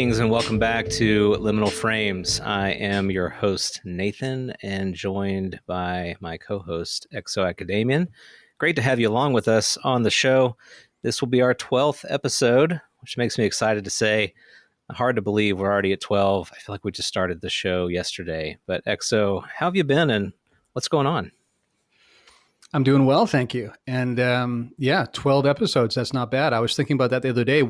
Greetings and welcome back to Liminal Frames. I am your host, Nathan, and joined by my co-host, ExoAcademian. Great to have you along with us on the show. This will be our 12th episode, which makes me excited to say. Hard to believe we're already at 12. I feel like we just started the show yesterday. But Exo, how have you been and what's going on? I'm doing well, thank you. And 12 episodes. That's not bad. I was thinking about that the other day.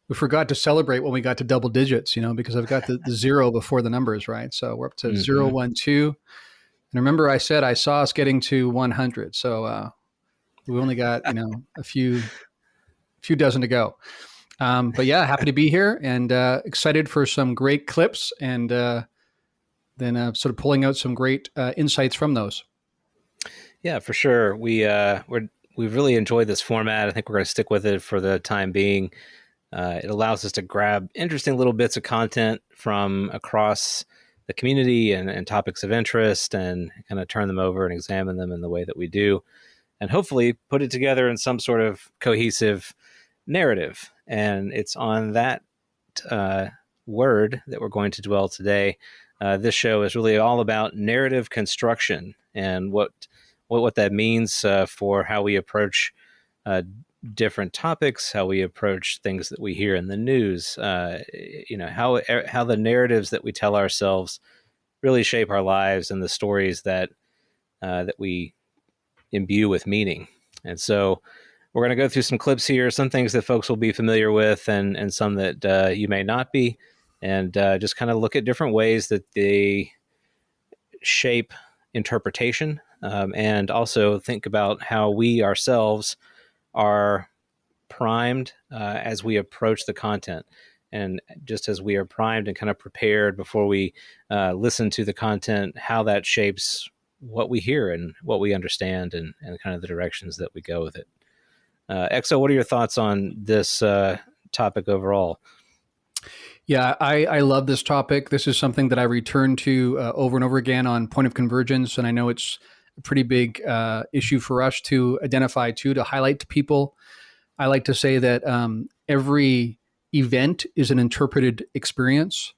We forgot to celebrate when we got to double digits, because I've got the zero before the numbers, right? So we're up to 0, 1, 2. And remember, I said I saw us getting to 100. So we only got a few dozen to go. But yeah, happy to be here and excited for some great clips and then sort of pulling out some great insights from those. Yeah, for sure. We've really enjoyed this format. I think we're going to stick with it for the time being. It allows us to grab interesting little bits of content from across the community and topics of interest and kind of turn them over and examine them in the way that we do, and hopefully put it together in some sort of cohesive narrative. And it's on that word that we're going to dwell today. This show is really all about narrative construction and what that means for how we approach different topics, how we approach things that we hear in the news, how the narratives that we tell ourselves really shape our lives and the stories that we imbue with meaning. And so we're going to go through some clips here, some things that folks will be familiar with and some that you may not be, and just kind of look at different ways that they shape interpretation, and also think about how we ourselves are primed as we approach the content. And just as we are primed and kind of prepared before we listen to the content, how that shapes what we hear and what we understand and kind of the directions that we go with it. Exo, what are your thoughts on this topic overall? Yeah, I love this topic. This is something that I return to over and over again on Point of Convergence. And I know it's a pretty big issue for us to identify to highlight to people. I like to say that every event is an interpreted experience.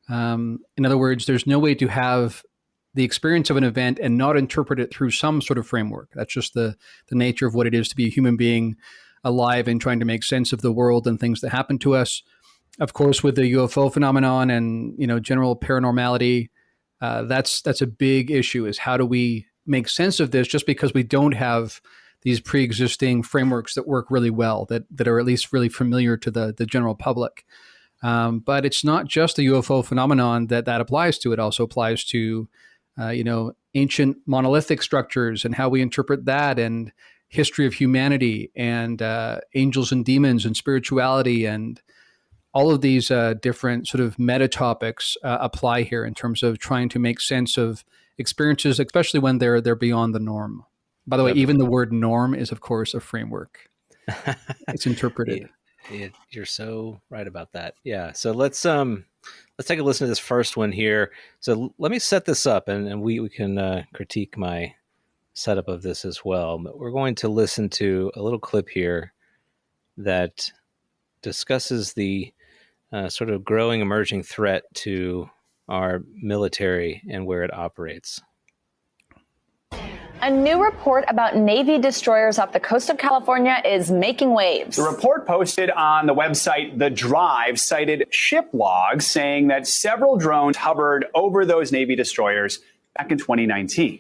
In other words, there's no way to have the experience of an event and not interpret it through some sort of framework. That's just the nature of what it is to be a human being alive and trying to make sense of the world and things that happen to us. Of course, with the UFO phenomenon and general paranormality, that's a big issue. Is how do we make sense of this? Just because we don't have these pre-existing frameworks that work really well, that are at least really familiar to the general public. But it's not just the UFO phenomenon that applies to. It also applies to ancient monolithic structures and how we interpret that, and history of humanity, and angels and demons and spirituality, and all of these different sort of meta topics apply here in terms of trying to make sense of experiences, especially when they're beyond the norm. By the way, even the word norm is, of course, a framework. It's interpreted. You're so right about that. Yeah. So let's take a listen to this first one here. So let me set this up, and we can critique my setup of this as well. But we're going to listen to a little clip here that discusses the sort of growing, emerging threat to our military and where it operates. A new report about Navy destroyers off the coast of California is making waves. The report posted on the website The Drive cited ship logs saying that several drones hovered over those Navy destroyers back in 2019.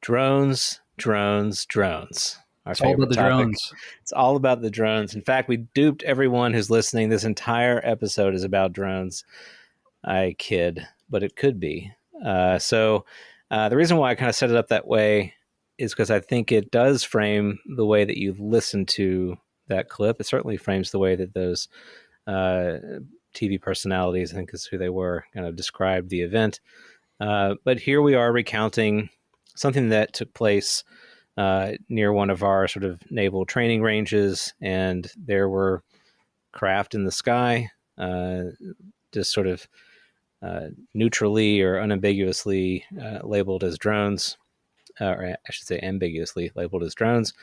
Drones. It's all about the drones. It's all about the drones. In fact, we duped everyone who's listening. This entire episode is about drones. I kid, but it could be. The reason why I kind of set it up that way is because I think it does frame the way that you listen to that clip. It certainly frames the way that those TV personalities, I think is who they were, kind of described the event. But here we are recounting something that took place near one of our sort of naval training ranges, and there were craft in the sky, just sort of neutrally or unambiguously labeled as drones, or I should say ambiguously labeled as drones.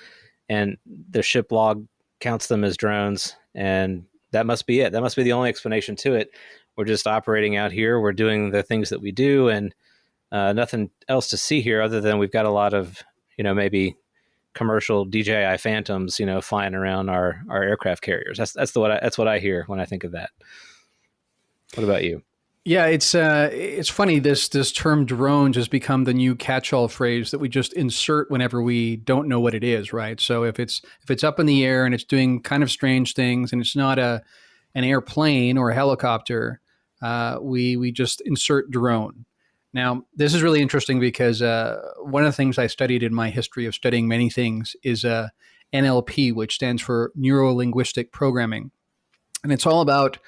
And the ship log counts them as drones. And that must be it. That must be the only explanation to it. We're just operating out here. We're doing the things that we do, and nothing else to see here other than we've got a lot of, maybe commercial DJI Phantoms, flying around our aircraft carriers. That's what I hear when I think of that. What about you? Yeah, it's funny. This term drones has become the new catch-all phrase that we just insert whenever we don't know what it is, right? So if it's up in the air and it's doing kind of strange things and it's not an airplane or a helicopter, we just insert drone. Now, this is really interesting because one of the things I studied in my history of studying many things is NLP, which stands for Neuro-Linguistic Programming, and it's all about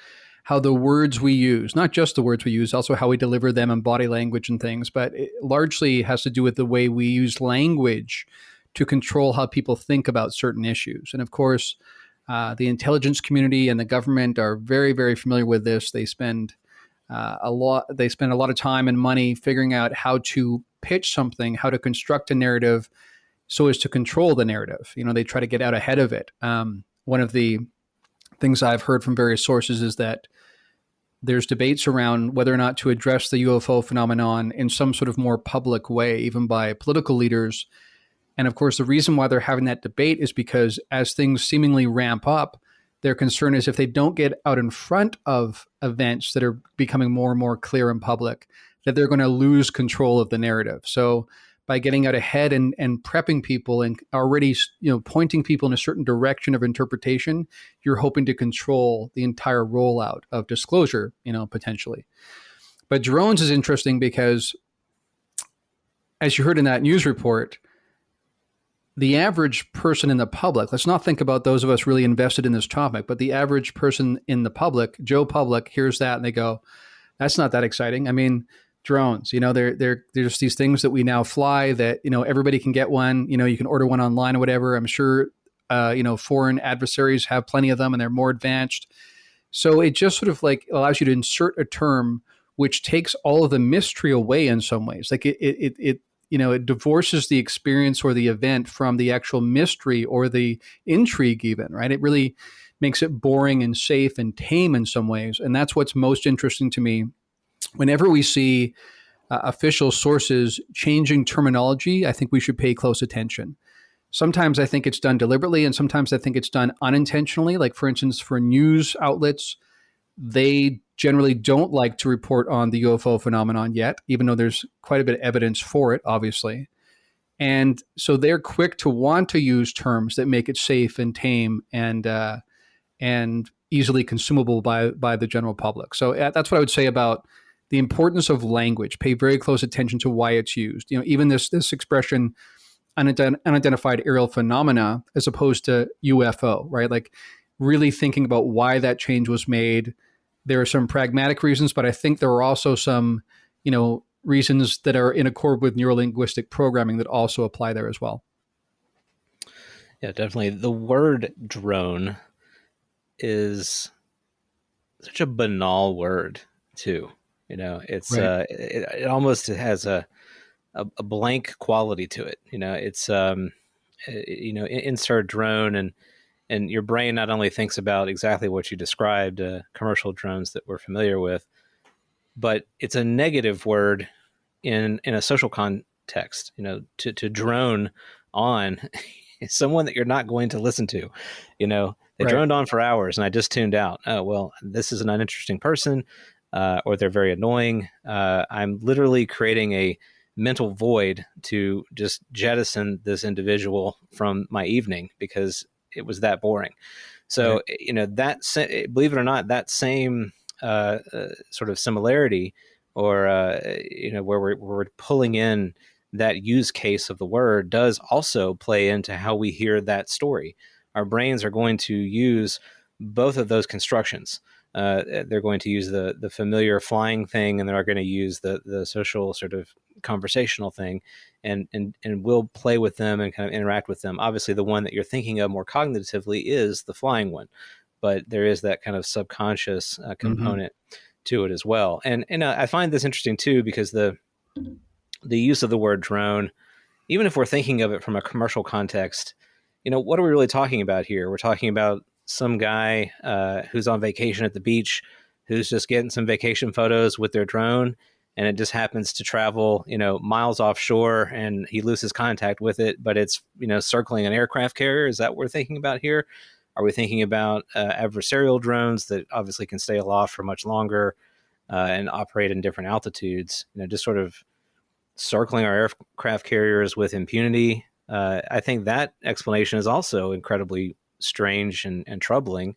how the words we use, not just the words we use, also how we deliver them in body language and things, but it largely has to do with the way we use language to control how people think about certain issues. And of course, the intelligence community and the government are very, very familiar with this. They spend a lot of time and money figuring out how to pitch something, how to construct a narrative so as to control the narrative. They try to get out ahead of it. One of the things I've heard from various sources is that there's debates around whether or not to address the UFO phenomenon in some sort of more public way, even by political leaders. And of course, the reason why they're having that debate is because as things seemingly ramp up, their concern is if they don't get out in front of events that are becoming more and more clear in public, that they're going to lose control of the narrative. So by getting out ahead and prepping people and already, pointing people in a certain direction of interpretation, you're hoping to control the entire rollout of disclosure, potentially. But drones is interesting because, as you heard in that news report, the average person in the public, let's not think about those of us really invested in this topic, but the average person in the public, Joe Public, hears that and they go, that's not that exciting. I mean, drones, they're just these things that we now fly that, everybody can get one, you can order one online or whatever. I'm sure, foreign adversaries have plenty of them and they're more advanced. So it just sort of like allows you to insert a term which takes all of the mystery away in some ways. Like it divorces the experience or the event from the actual mystery or the intrigue even, right? It really makes it boring and safe and tame in some ways. And that's what's most interesting to me. Whenever we see official sources changing terminology, I think we should pay close attention. Sometimes I think it's done deliberately, and sometimes I think it's done unintentionally. Like, for instance, for news outlets, they generally don't like to report on the UFO phenomenon yet, even though there's quite a bit of evidence for it, obviously. And so they're quick to want to use terms that make it safe and tame and easily consumable by the general public. So that's what I would say about the importance of language. Pay very close attention to why it's used. Even this expression, unidentified aerial phenomena, as opposed to UFO, right? Like really thinking about why that change was made. There are some pragmatic reasons, but I think there are also some, reasons that are in accord with neurolinguistic programming that also apply there as well. Yeah, definitely. The word drone is such a banal word too. It's Right. It almost has a blank quality to it. It's insert drone, and your brain not only thinks about exactly what you described, commercial drones that we're familiar with, but it's a negative word in a social context. To drone on someone that you're not going to listen to. They Right. droned on for hours and I just tuned out. Oh, well, this is an uninteresting person, or they're very annoying. I'm literally creating a mental void to just jettison this individual from my evening because it was that boring. So, right. Believe it or not, that same sort of similarity, or where we're pulling in that use case of the word, does also play into how we hear that story. Our brains are going to use both of those constructions. They're going to use the familiar flying thing, and they're going to use the social sort of conversational thing, and we'll play with them and kind of interact with them. Obviously, the one that you're thinking of more cognitively is the flying one, but there is that kind of subconscious component to it as well. And I find this interesting too, because the use of the word drone, even if we're thinking of it from a commercial context, what are we really talking about here? We're talking about some guy who's on vacation at the beach, who's just getting some vacation photos with their drone, and it just happens to travel, miles offshore, and he loses contact with it, but it's, circling an aircraft carrier. Is that what we're thinking about here? Are we thinking about adversarial drones that obviously can stay aloft for much longer and operate in different altitudes? Just sort of circling our aircraft carriers with impunity. I think that explanation is also incredibly strange and troubling.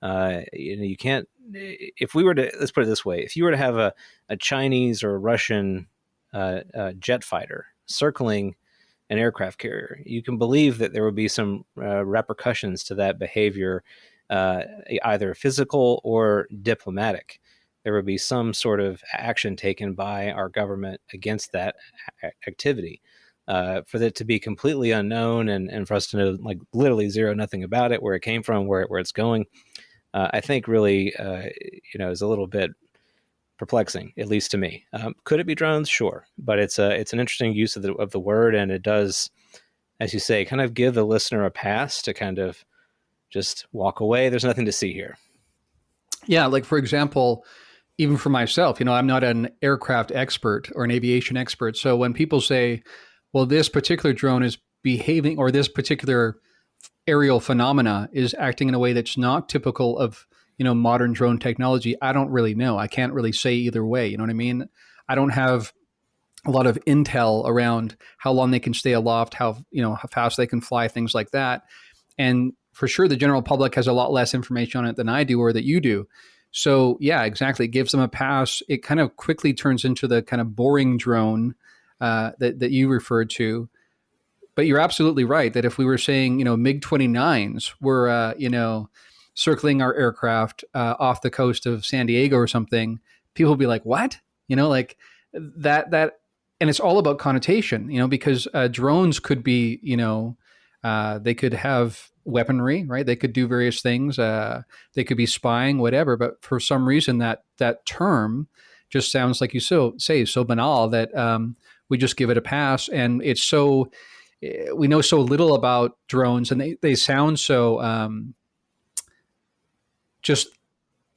You can't, if we were to, let's put it this way, if you were to have a Chinese or Russian jet fighter circling an aircraft carrier, you can believe that there would be some repercussions to that behavior, either physical or diplomatic. There would be some sort of action taken by our government against that activity. For it to be completely unknown and for us to know, like, literally zero nothing about it, where it came from, where it's going, I think really, is a little bit perplexing, at least to me. Could it be drones? Sure, but it's an interesting use of the word, and it does, as you say, kind of give the listener a pass to kind of just walk away. There's nothing to see here. Yeah, like for example, even for myself, I'm not an aircraft expert or an aviation expert. So when people say, well, this particular drone is behaving, or this particular aerial phenomena is acting in a way that's not typical of, modern drone technology, I don't really know. I can't really say either way. You know what I mean? I don't have a lot of intel around how long they can stay aloft, how fast they can fly, things like that. And for sure, the general public has a lot less information on it than I do or that you do. So yeah, exactly. It gives them a pass. It kind of quickly turns into the kind of boring drone that you referred to. But you're absolutely right that if we were saying, MiG-29s were, circling our aircraft off the coast of San Diego or something, people would be like, what? Like that. And it's all about connotation, because drones could be, they could have weaponry, right? They could do various things. They could be spying, whatever. But for some reason, that term just sounds, like you so banal that we just give it a pass. And it's so, we know so little about drones, and they sound so just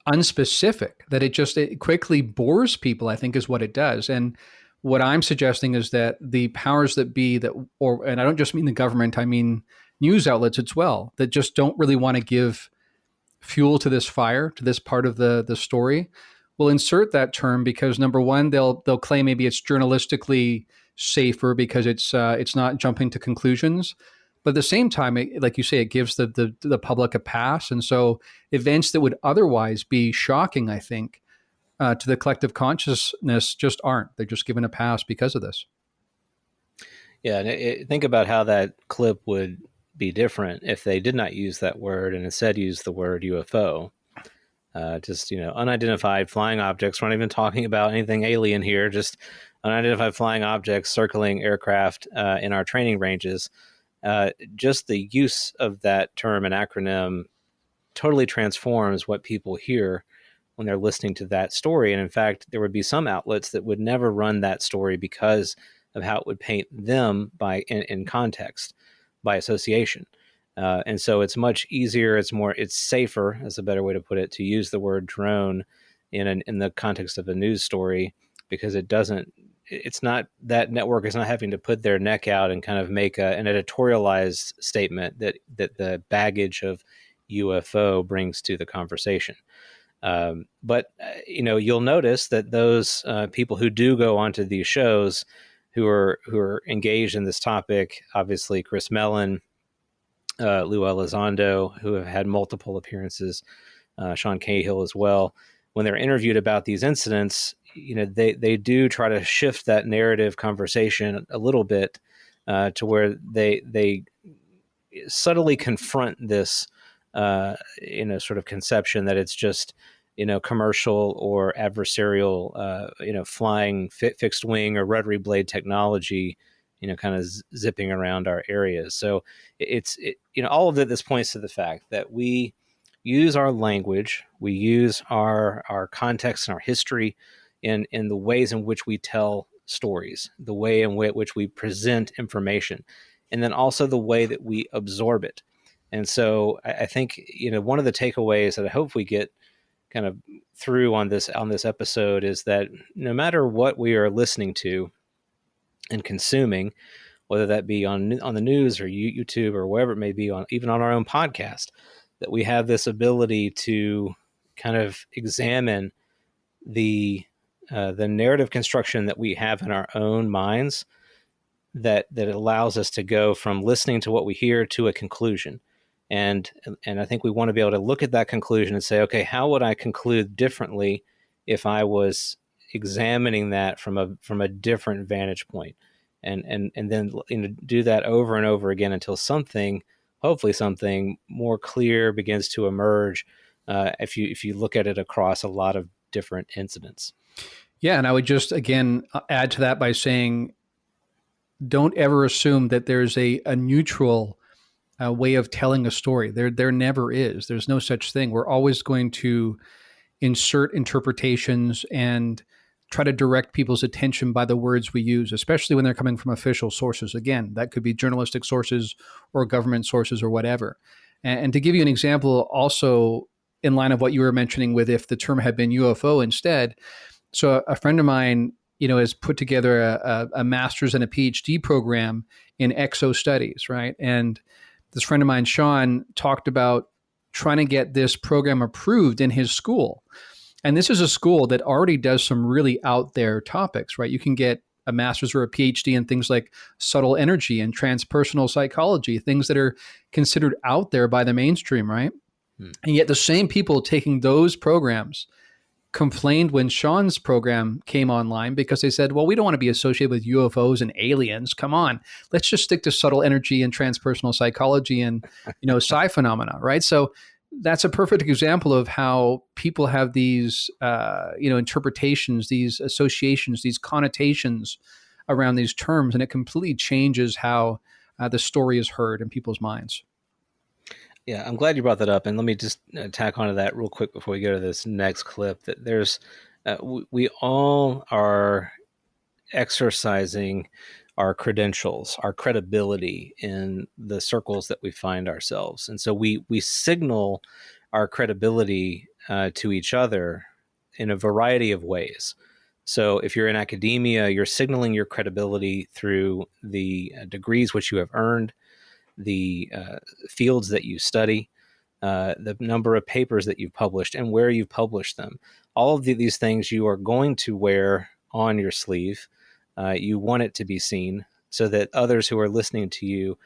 unspecific that it quickly bores people, I think, is what it does. And what I'm suggesting is that the powers that be and I don't just mean the government, I mean news outlets as well, that just don't really want to give fuel to this fire, to this part of the story, will insert that term because, number one, they'll claim maybe it's journalistically safer because it's not jumping to conclusions. But at the same time, like you say, it gives the public a pass. And so events that would otherwise be shocking, I think, to the collective consciousness just aren't. They're just given a pass because of this. Yeah, and think about how that clip would be different if they did not use that word and instead use the word UFO. Just, unidentified flying objects. We're not even talking about anything alien here, just unidentified flying objects circling aircraft in our training ranges. Just the use of that term and acronym totally transforms what people hear when they're listening to that story. And in fact, there would be some outlets that would never run that story because of how it would paint them in context, by association. And so it's much easier, it's safer, is a better way to put it, to use the word drone in the context of a news story, because it's not, that network is not having to put their neck out and kind of make an editorialized statement that the baggage of UFO brings to the conversation. But you'll notice that those people who do go onto these shows who are engaged in this topic, obviously Chris Mellon, Lou Elizondo, who have had multiple appearances, Sean Cahill as well, when they're interviewed about these incidents, they do try to shift that narrative conversation a little bit to where they subtly confront this, sort of conception that it's just, commercial or adversarial, flying fixed wing or rotary blade technology, kind of zipping around our areas. So all of this points to the fact that we use our language, we use our context and our history in the ways in which we tell stories, the way in which we present information, and then also the way that we absorb it. And so I think, one of the takeaways that I hope we get kind of through on this episode is that no matter what we are listening to and consuming, whether that be on the news or YouTube or wherever it may be, even on our own podcast, that we have this ability to kind of examine the narrative construction that we have in our own minds, that allows us to go from listening to what we hear to a conclusion. And I think we want to be able to look at that conclusion and say, okay, how would I conclude differently if I was examining that from a different vantage point? And then do that over and over again until hopefully something more clear begins to emerge if you look at it across a lot of different incidents. Yeah, and I would just again add to that by saying, don't ever assume that there's a neutral way of telling a story. There never is. There's no such thing. We're always going to insert interpretations and try to direct people's attention by the words we use, especially when they're coming from official sources. Again, that could be journalistic sources or government sources or whatever. And to give you an example, also in line of what you were mentioning with if the term had been UFO instead. So a friend of mine, has put together a master's and a PhD program in exo studies, right? And this friend of mine, Sean, talked about trying to get this program approved in his school. And this is a school that already does some really out there topics, right? You can get a master's or a PhD in things like subtle energy and transpersonal psychology, things that are considered out there by the mainstream, right? And yet the same people taking those programs complained when Sean's program came online because they said, well, we don't want to be associated with UFOs and aliens. Come on, let's just stick to subtle energy and transpersonal psychology and, psi phenomena, right? So that's a perfect example of how people have these, interpretations, these associations, these connotations around these terms, and it completely changes how the story is heard in people's minds. Yeah, I'm glad you brought that up. And let me just tack onto that real quick before we go to this next clip, that there's, we all are exercising our credentials, our credibility in the circles that we find ourselves. And so we signal our credibility to each other in a variety of ways. So if you're in academia, you're signaling your credibility through the degrees which you have earned, the fields that you study, the number of papers that you've published and where you've published them. All of these things you are going to wear on your sleeve. You want it to be seen so that others who are listening to you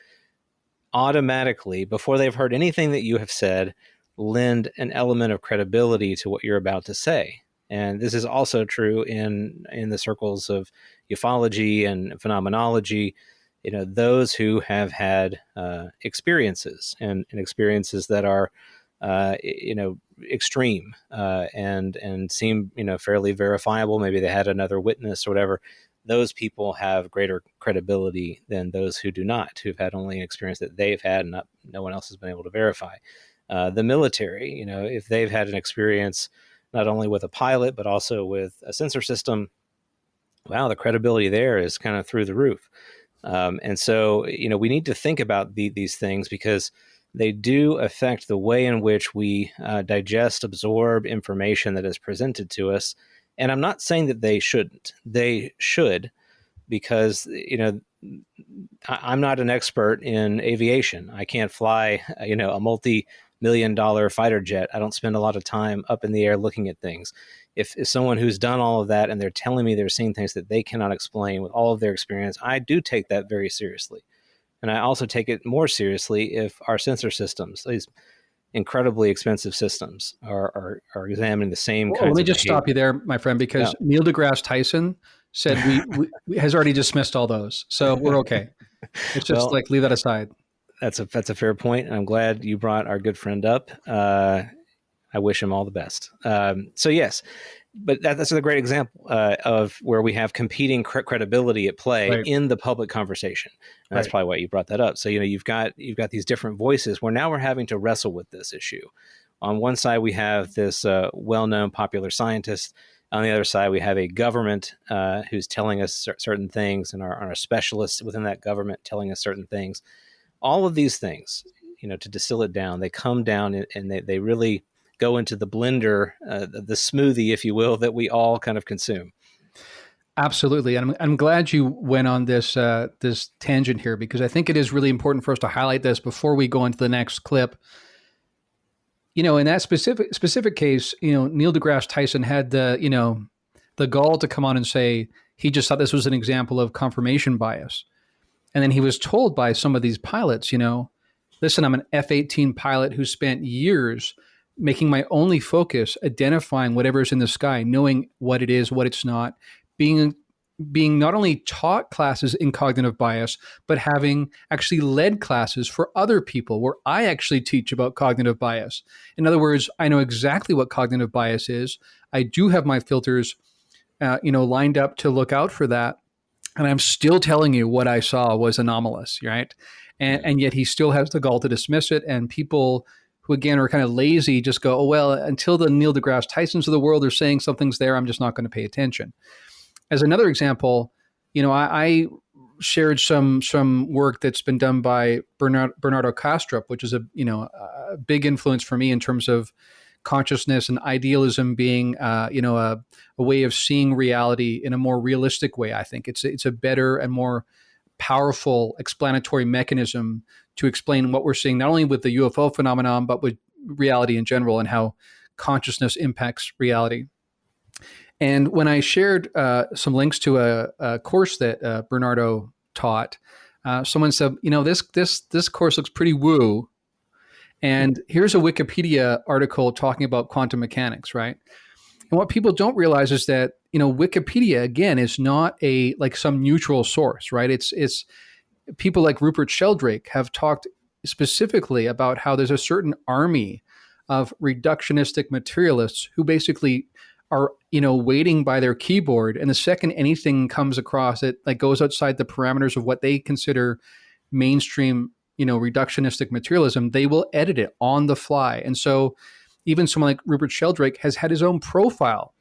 automatically, before they've heard anything that you have said, lend an element of credibility to what you're about to say. And this is also true in the circles of ufology and phenomenology. Those who have had experiences and experiences that are, extreme and seem, fairly verifiable. Maybe they had another witness or whatever. Those people have greater credibility than those who do not, who've had only an experience that they've had and no one else has been able to verify. The military, if they've had an experience not only with a pilot, but also with a sensor system, wow, the credibility there is kind of through the roof. And so, we need to think about these things because they do affect the way in which we digest, absorb information that is presented to us. And I'm not saying that they shouldn't. They should, because, I'm not an expert in aviation. I can't fly, a multi-million-dollar fighter jet. I don't spend a lot of time up in the air looking at things. If someone who's done all of that and they're telling me they're seeing things that they cannot explain with all of their experience, I do take that very seriously. And I also take it more seriously if our sensor systems, these incredibly expensive systems, are examining the same kinds of Let me just behavior. stop you there, my friend, because Neil deGrasse Tyson said we has already dismissed all those. So we're okay. Let's just leave that aside. That's a fair point, and I'm glad you brought our good friend up. I wish him all the best. So yes, but that's a great example of where we have competing credibility at play in the public conversation. And that's probably why you brought that up. So you've got these different voices where now we're having to wrestle with this issue. On one side, we have this well-known popular scientist. On the other side, we have a government who's telling us certain things, and our specialists within that government telling us certain things. All of these things, to distill it down. They come down and they really go into the blender, the smoothie, if you will, that we all kind of consume. Absolutely, and I'm glad you went on this this tangent here, because I think it is really important for us to highlight this before we go into the next clip. In that specific case, Neil deGrasse Tyson had the gall to come on and say he just thought this was an example of confirmation bias, and then he was told by some of these pilots, listen, I'm an F-18 pilot who spent years making my only focus identifying whatever's in the sky, knowing what it is, what it's not, being not only taught classes in cognitive bias, but having actually led classes for other people where I actually teach about cognitive bias. In other words, I know exactly what cognitive bias is. I do have my filters, lined up to look out for that. And I'm still telling you what I saw was anomalous, right? And yet he still has the gall to dismiss it. And people who, again, are kind of lazy just go, oh, well, until the Neil deGrasse Tysons of the world are saying something's there, I'm just not going to pay attention. As another example, I shared some work that's been done by Bernardo Kastrup, which is a big influence for me in terms of consciousness and idealism being a way of seeing reality in a more realistic way. I think it's a better and more powerful explanatory mechanism to explain what we're seeing, not only with the UFO phenomenon, but with reality in general and how consciousness impacts reality. And when I shared some links to a course that Bernardo taught, someone said, this course looks pretty woo. And here's a Wikipedia article talking about quantum mechanics, right? And what people don't realize is that, Wikipedia, again, is not like some neutral source, right? It's people like Rupert Sheldrake have talked specifically about how there's a certain army of reductionistic materialists who basically are, waiting by their keyboard. And the second anything comes across it, like goes outside the parameters of what they consider mainstream, reductionistic materialism, they will edit it on the fly. And so even someone like Rupert Sheldrake has had his own profile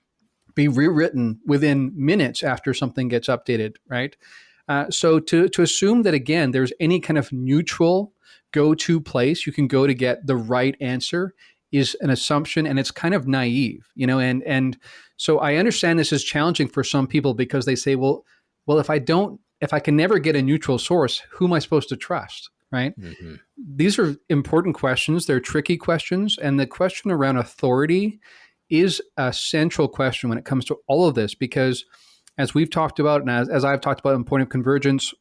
be rewritten within minutes after something gets updated, right? So to assume that, again, there's any kind of neutral go-to place you can go to get the right answer is an assumption, and it's kind of naive, and so I understand this is challenging for some people because they say, well, if I can never get a neutral source, who am I supposed to trust, right? Mm-hmm. These are important questions. They're tricky questions, and the question around authority is a central question when it comes to all of this, because as we've talked about, and as I've talked about in Point of Convergence,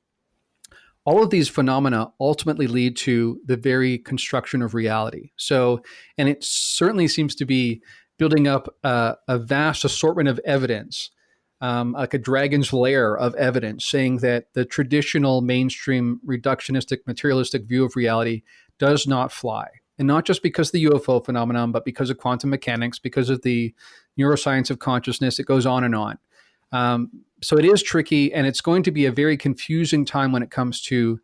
all of these phenomena ultimately lead to the very construction of reality. So, and it certainly seems to be building up a vast assortment of evidence, like a dragon's lair of evidence, saying that the traditional mainstream reductionistic materialistic view of reality does not fly. And not just because of the UFO phenomenon, but because of quantum mechanics, because of the neuroscience of consciousness. It goes on and on. So it is tricky, and it's going to be a very confusing time when it comes to,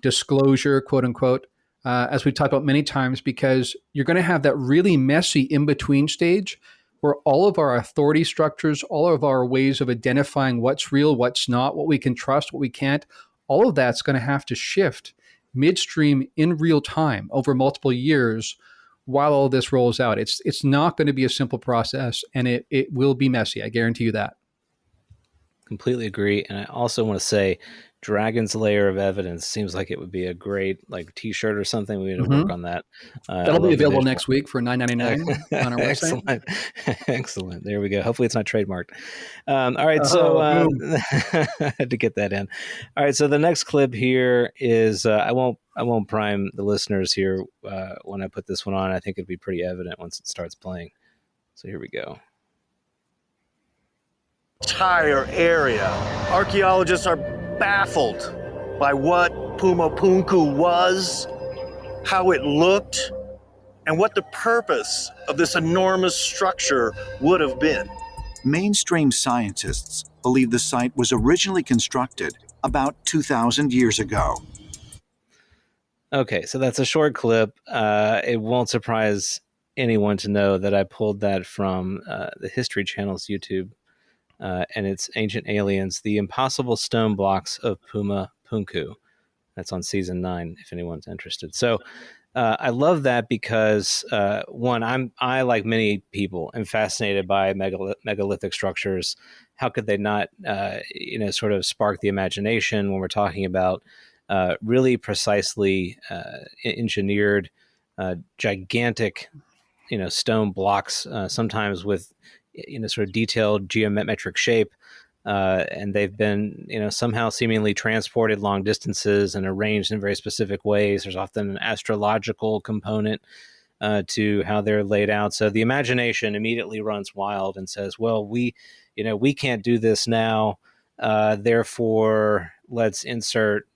disclosure, quote unquote, as we've talked about many times, because you're going to have that really messy in-between stage where all of our authority structures, all of our ways of identifying what's real, what's not, what we can trust, what we can't, all of that's going to have to shift midstream in real time over multiple years while all this rolls out. It's not going to be a simple process, and it will be messy. I guarantee you that. Completely agree. And I also want to say Dragon's Lair of Evidence seems like it would be a great t-shirt or something. We need to work on that. That'll be available next week for $9.99 on our website. Excellent. There we go. Hopefully it's not trademarked. All right. So I had to get that in. All right. So the next clip here is I won't prime the listeners here when I put this one on. I think it'd be pretty evident once it starts playing. So here we go. Entire area. Archaeologists are baffled by what Puma Punku was, how it looked, and what the purpose of this enormous structure would have been. Mainstream scientists believe the site was originally constructed about 2,000 years ago. Okay, so that's a short clip. It won't surprise anyone to know that I pulled that from the History Channel's YouTube. And it's Ancient Aliens, the Impossible Stone Blocks of Puma Punku. That's on season 9, if anyone's interested. So I love that because one, I like many people am fascinated by megalithic structures. How could they not, sort of spark the imagination when we're talking about really precisely engineered, gigantic, stone blocks, sometimes with, sort of detailed geometric shape. And they've been, somehow seemingly transported long distances and arranged in very specific ways. There's often an astrological component to how they're laid out. So the imagination immediately runs wild and says, well, we can't do this now. Therefore, let's insert,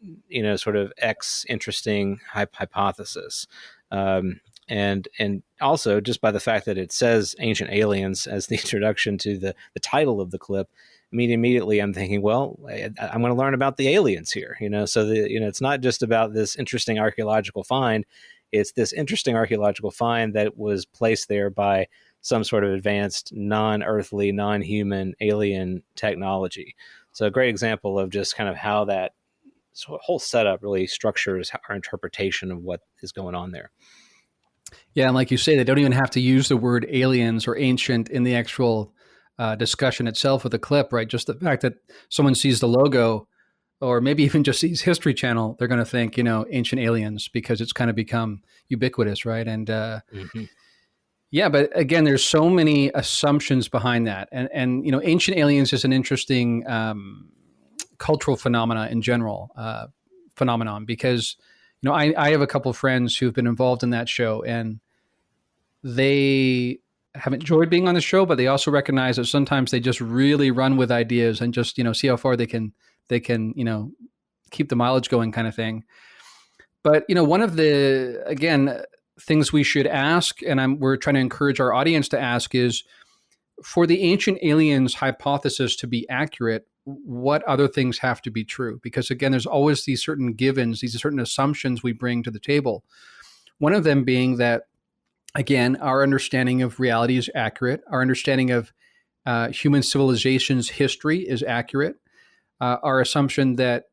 sort of X interesting hypothesis. And also just by the fact that it says ancient aliens as the introduction to the title of the clip, immediately I'm thinking, well, I'm going to learn about the aliens here, so it's not just about this interesting archaeological find. It's this interesting archaeological find that was placed there by some sort of advanced non-earthly, non-human alien technology. So a great example of just kind of how that whole setup really structures our interpretation of what is going on there. Yeah, and like you say, they don't even have to use the word aliens or ancient in the actual discussion itself of the clip, right? Just the fact that someone sees the logo or maybe even just sees History Channel, they're going to think, ancient aliens, because it's kind of become ubiquitous, right? And yeah, but again, there's so many assumptions behind that. And ancient aliens is an interesting cultural phenomenon in general, because, I have a couple of friends who've been involved in that show, and they have enjoyed being on the show, but they also recognize that sometimes they just really run with ideas and just, see how far they can, keep the mileage going, kind of thing. But, one of the, again, things we should ask, and we're trying to encourage our audience to ask, is for the ancient aliens hypothesis to be accurate, what other things have to be true? Because again, there's always these certain givens, these certain assumptions we bring to the table. One of them being that, again, our understanding of reality is accurate. Our understanding of human civilization's history is accurate. Our assumption that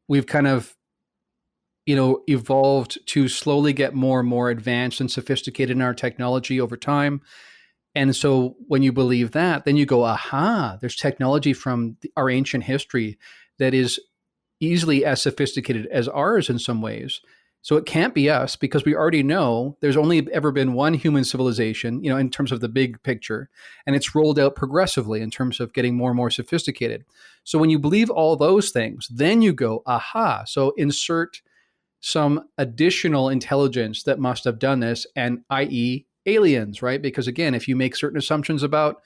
we've kind of, evolved to slowly get more and more advanced and sophisticated in our technology over time. And so when you believe that, then you go, aha, there's technology from our ancient history that is easily as sophisticated as ours in some ways. So it can't be us, because we already know there's only ever been one human civilization, in terms of the big picture, and it's rolled out progressively in terms of getting more and more sophisticated. So when you believe all those things, then you go, aha, so insert some additional intelligence that must have done this, and i.e. aliens, right? Because again, if you make certain assumptions about,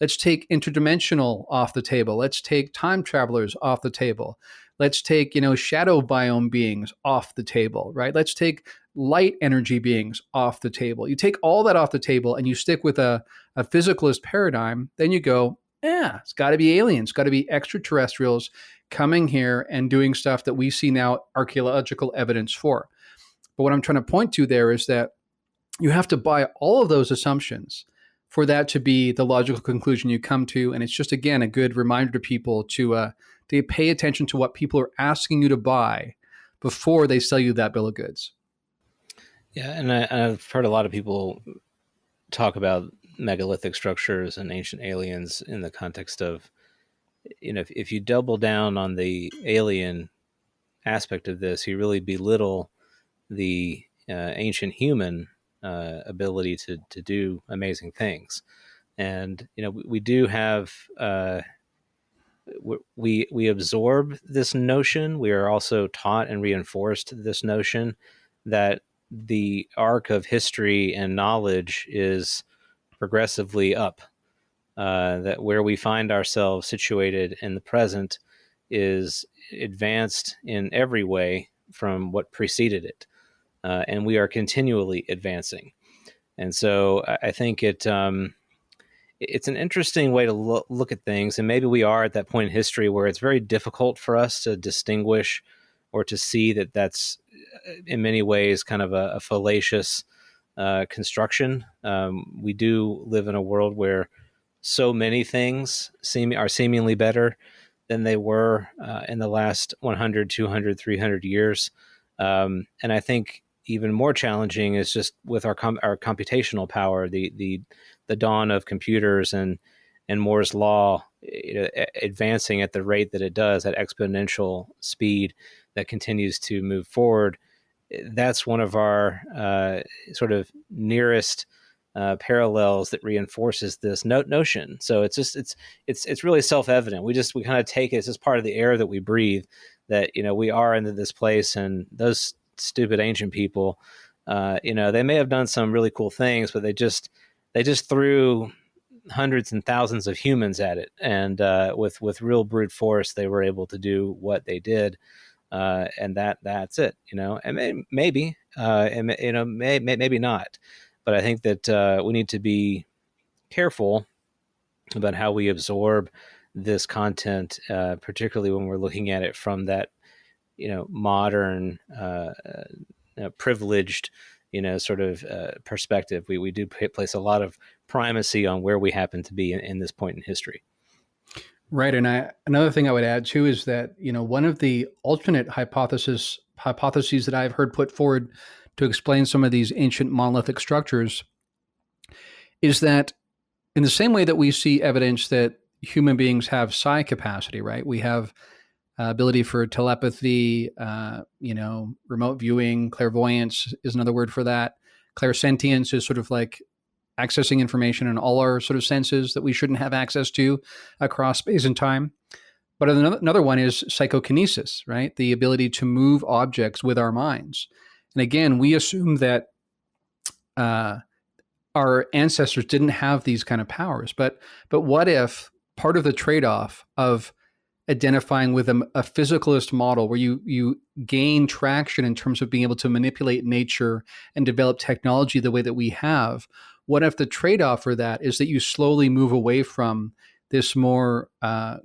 let's take interdimensional off the table, let's take time travelers off the table, let's take, shadow biome beings off the table, right? Let's take light energy beings off the table. You take all that off the table and you stick with a physicalist paradigm, then you go, yeah, it's got to be aliens, got to be extraterrestrials coming here and doing stuff that we see now archaeological evidence for. But what I'm trying to point to there is that you have to buy all of those assumptions for that to be the logical conclusion you come to. And it's just, again, a good reminder to people to pay attention to what people are asking you to buy before they sell you that bill of goods. Yeah, and I've heard a lot of people talk about megalithic structures and ancient aliens in the context of, if you double down on the alien aspect of this, you really belittle the ancient human ability to do amazing things. And we do have we absorb this notion. We are also taught and reinforced this notion that the arc of history and knowledge is progressively up. That where we find ourselves situated in the present is advanced in every way from what preceded it. And we are continually advancing. And so I think it's an interesting way to look at things. And maybe we are at that point in history where it's very difficult for us to distinguish or to see that that's in many ways kind of a fallacious construction. We do live in a world where so many things are seemingly better than they were in the last 100, 200, 300 years. And I think even more challenging is just with our computational power, the dawn of computers and Moore's law, advancing at the rate that it does, at exponential speed that continues to move forward. That's one of our sort of nearest parallels that reinforces this notion. So it's really self-evident. We kind of take it as just part of the air that we breathe, that we are into this place, and those stupid ancient people, they may have done some really cool things, but they just threw hundreds and thousands of humans at it, and with real brute force, they were able to do what they did. And that's it, and maybe, maybe not. But I think that we need to be careful about how we absorb this content, particularly when we're looking at it from that, modern, privileged, sort of perspective. We do place a lot of primacy on where we happen to be in this point in history. Right. And another thing I would add too is that, one of the alternate hypotheses that I've heard put forward to explain some of these ancient monolithic structures is that in the same way that we see evidence that human beings have psi capacity, right? We have ability for telepathy, remote viewing, clairvoyance is another word for that. Clairsentience is sort of like accessing information in all our sort of senses that we shouldn't have access to across space and time. But another one is psychokinesis, right? The ability to move objects with our minds. And again, we assume that our ancestors didn't have these kind of powers. But what if part of the trade-off of identifying with a physicalist model where you gain traction in terms of being able to manipulate nature and develop technology the way that we have, what if the trade-off for that is that you slowly move away from this more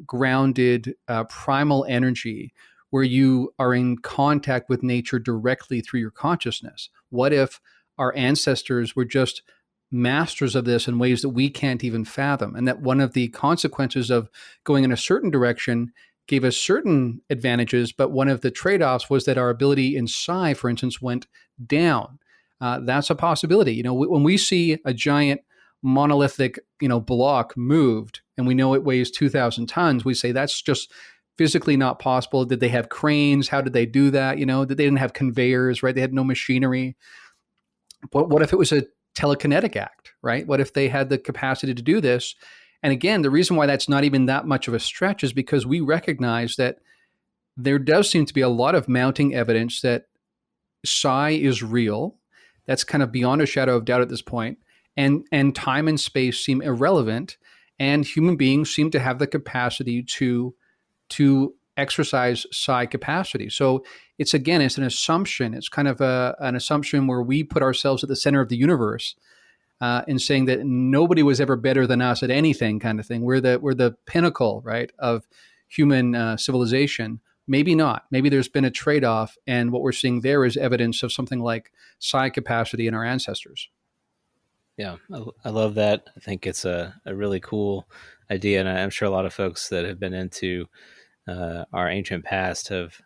grounded, primal energy where you are in contact with nature directly through your consciousness? What if our ancestors were just masters of this in ways that we can't even fathom, and that one of the consequences of going in a certain direction gave us certain advantages, but one of the trade-offs was that our ability in psi, for instance, went down? That's a possibility. When we see a giant monolithic, block moved, and we know it weighs 2,000 tons, we say that's just physically not possible. Did they have cranes? How did they do that? That they didn't have conveyors, right? They had no machinery. But what if it was a telekinetic act, right? What if they had the capacity to do this? And again, the reason why that's not even that much of a stretch is because we recognize that there does seem to be a lot of mounting evidence that psi is real. That's kind of beyond a shadow of doubt at this point. And time and space seem irrelevant, and human beings seem to have the capacity to exercise psi capacity. So it's an assumption. It's kind of an assumption where we put ourselves at the center of the universe, in saying that nobody was ever better than us at anything, kind of thing. We're the pinnacle, right, of human civilization. Maybe not. Maybe there's been a trade-off, and what we're seeing there is evidence of something like psi capacity in our ancestors. Yeah, I love that. I think it's a really cool idea, and I'm sure a lot of folks that have been into our ancient past have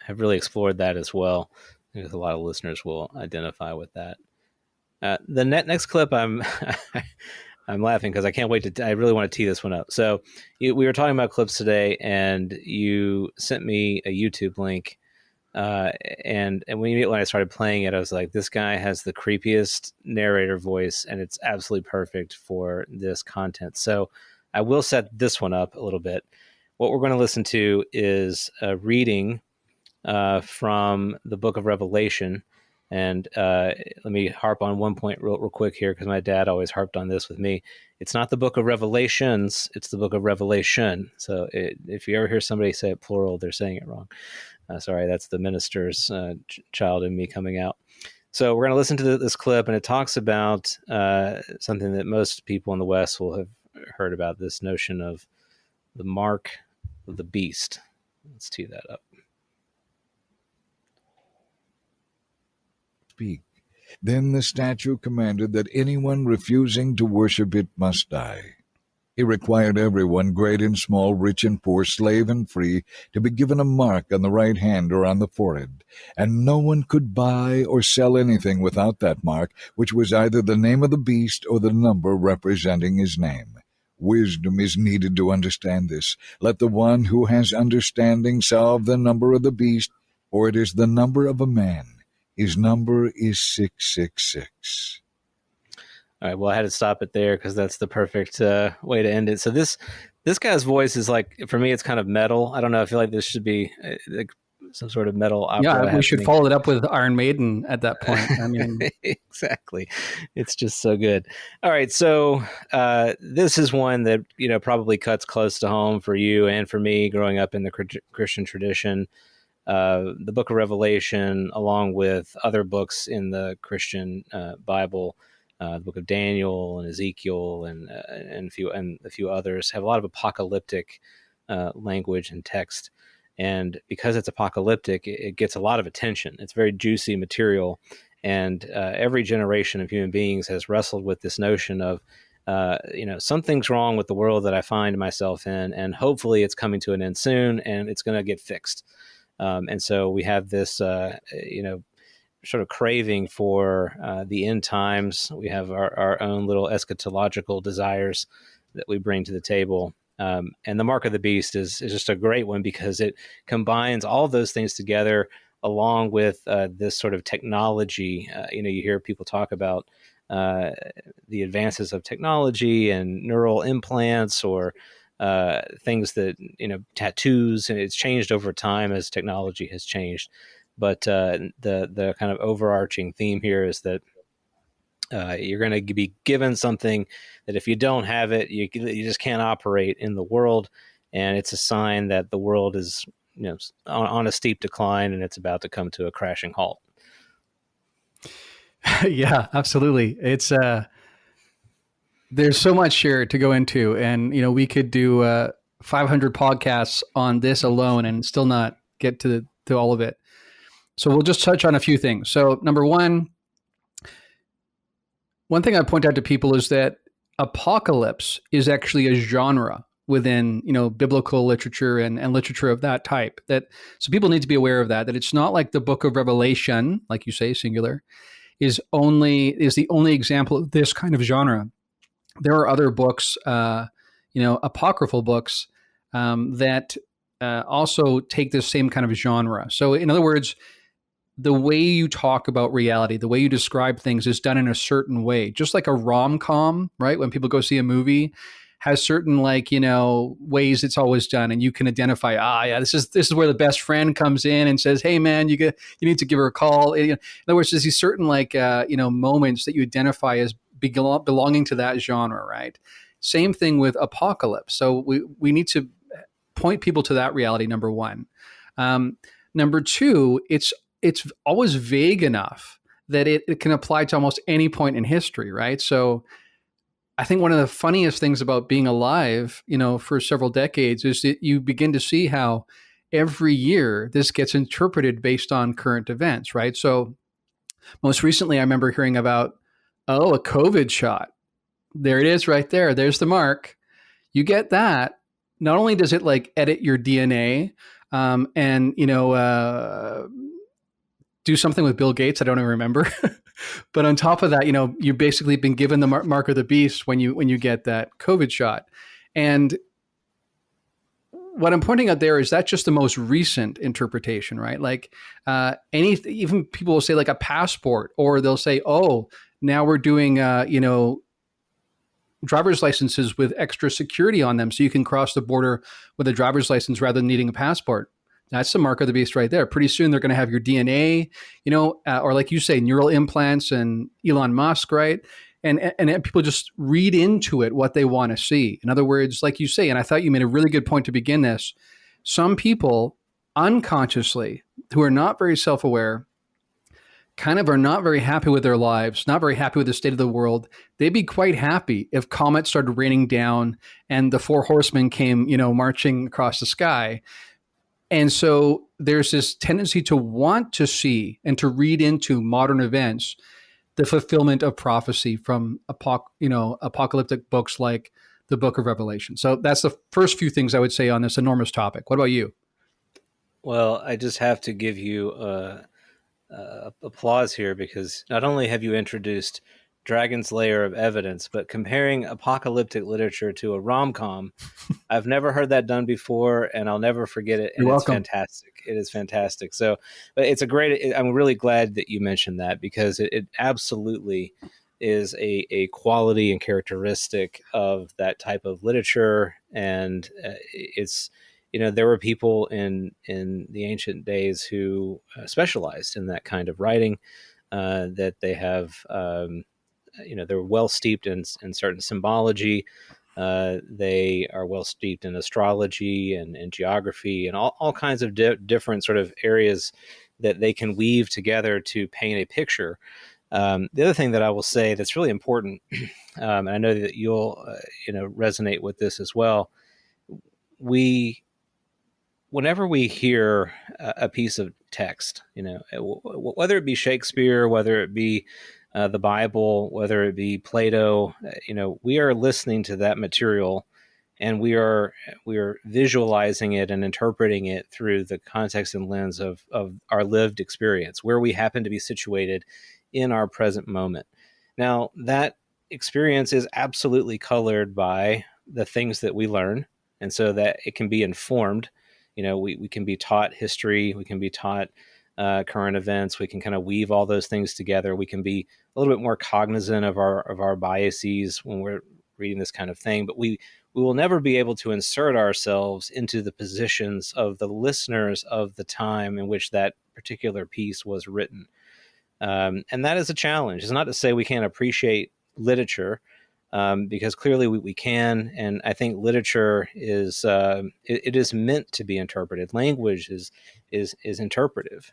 really explored that as well. I think a lot of listeners will identify with that. The next clip, I'm I'm laughing because I can't wait to. I really want to tee this one up. So we were talking about clips today, and you sent me a YouTube link. And when I started playing it, I was like, this guy has the creepiest narrator voice, and it's absolutely perfect for this content. So I will set this one up a little bit. What we're going to listen to is a reading from the book of Revelation. And let me harp on one point real quick here, because my dad always harped on this with me. It's not the book of Revelations, it's the book of Revelation. So if you ever hear somebody say it plural, they're saying it wrong. Sorry, that's the minister's child in me coming out. So we're going to listen to this clip, and it talks about something that most people in the West will have heard about, this notion of the mark of the beast. Let's tee that up. Speak. Then the statue commanded that anyone refusing to worship it must die. He required everyone, great and small, rich and poor, slave and free, to be given a mark on the right hand or on the forehead, and no one could buy or sell anything without that mark, which was either the name of the beast or the number representing his name. Wisdom is needed to understand this. Let the one who has understanding solve the number of the beast, for it is the number of a man. His number is 666. All right, well, I had to stop it there because that's the perfect way to end it. So this guy's voice is like, for me, it's kind of metal. I don't know. I feel like this should be like some sort of metal opera. Yeah, we should follow it up with Iron Maiden at that point. I mean, exactly. It's just so good. All right, so this is one that probably cuts close to home for you and for me, growing up in the Christian tradition. The Book of Revelation, along with other books in the Christian Bible. The Book of Daniel and Ezekiel and a few others have a lot of apocalyptic language and text, and because it's apocalyptic, it gets a lot of attention. It's very juicy material, and every generation of human beings has wrestled with this notion of something's wrong with the world that I find myself in, and hopefully it's coming to an end soon, and it's going to get fixed. And so we have this sort of craving for the end times. We have our own little eschatological desires that we bring to the table. And the Mark of the Beast is just a great one because it combines all those things together along with this sort of technology. You hear people talk about the advances of technology and neural implants or things that, tattoos, and it's changed over time as technology has changed. But the kind of overarching theme here is that you're going to be given something that if you don't have it, you just can't operate in the world, and it's a sign that the world is on a steep decline and it's about to come to a crashing halt. Yeah, absolutely. It's there's so much here to go into, and we could do 500 podcasts on this alone and still not get to all of it. So we'll just touch on a few things. So number one thing I point out to people is that apocalypse is actually a genre within, biblical literature and literature of that type. So people need to be aware of that it's not like the Book of Revelation, like you say, singular, is the only example of this kind of genre. There are other books, apocryphal books that also take this same kind of genre. So in other words, the way you talk about reality, the way you describe things is done in a certain way, just like a rom-com, right? When people go see a movie, has certain ways it's always done, and you can identify, this is where the best friend comes in and says, "Hey man, you need to give her a call." In other words, there's these certain moments that you identify as belonging to that genre, right? Same thing with apocalypse. So we need to point people to that reality. Number one. Number two, it's always vague enough that it can apply to almost any point in history, right? So I think one of the funniest things about being alive, for several decades is that you begin to see how every year this gets interpreted based on current events, right? So most recently, I remember hearing about, a COVID shot. There it is right there. There's the mark. You get that. Not only does it edit your DNA and, do something with Bill Gates, I don't even remember. But on top of that, you've basically been given the mark of the beast when you get that COVID shot. And what I'm pointing out there is that's just the most recent interpretation, right? Even people will say a passport, or they'll say, now we're doing, driver's licenses with extra security on them so you can cross the border with a driver's license rather than needing a passport. That's the mark of the beast right there. Pretty soon they're going to have your DNA, or like you say, neural implants and Elon Musk, right? And people just read into it what they want to see. In other words, like you say, and I thought you made a really good point to begin this, some people unconsciously who are not very self-aware kind of are not very happy with their lives, not very happy with the state of the world. They'd be quite happy if comets started raining down and the four horsemen came, marching across the sky. And so there's this tendency to want to see and to read into modern events the fulfillment of prophecy from apocalyptic books like the book of Revelation. So that's the first few things I would say on this enormous topic. What about you? Well, I just have to give you applause here, because not only have you introduced Dragon's Lair of Evidence, but comparing apocalyptic literature to a rom-com, I've never heard that done before, and I'll never forget it. And You're it's welcome. fantastic. It is fantastic. So, but it's a great. I'm really glad that you mentioned that, because it absolutely is a quality and characteristic of that type of literature, and it's. There were people in the ancient days who specialized in that kind of writing. That they have, they're well steeped in certain symbology. They are well steeped in astrology and geography and all kinds of different sort of areas that they can weave together to paint a picture. The other thing that I will say that's really important, and I know that you'll resonate with this as well. Whenever we hear a piece of text, whether it be Shakespeare, whether it be the Bible, whether it be Plato, we are listening to that material, and we are visualizing it and interpreting it through the context and lens of our lived experience, where we happen to be situated in our present moment. Now, that experience is absolutely colored by the things that we learn, and so that it can be informed. We can be taught history, we can be taught current events, we can kind of weave all those things together. We can be a little bit more cognizant of our biases when we're reading this kind of thing, but we will never be able to insert ourselves into the positions of the listeners of the time in which that particular piece was written. And that is a challenge. It's not to say we can't appreciate literature, because clearly we can, and I think literature is it is meant to be interpreted. Language is interpretive,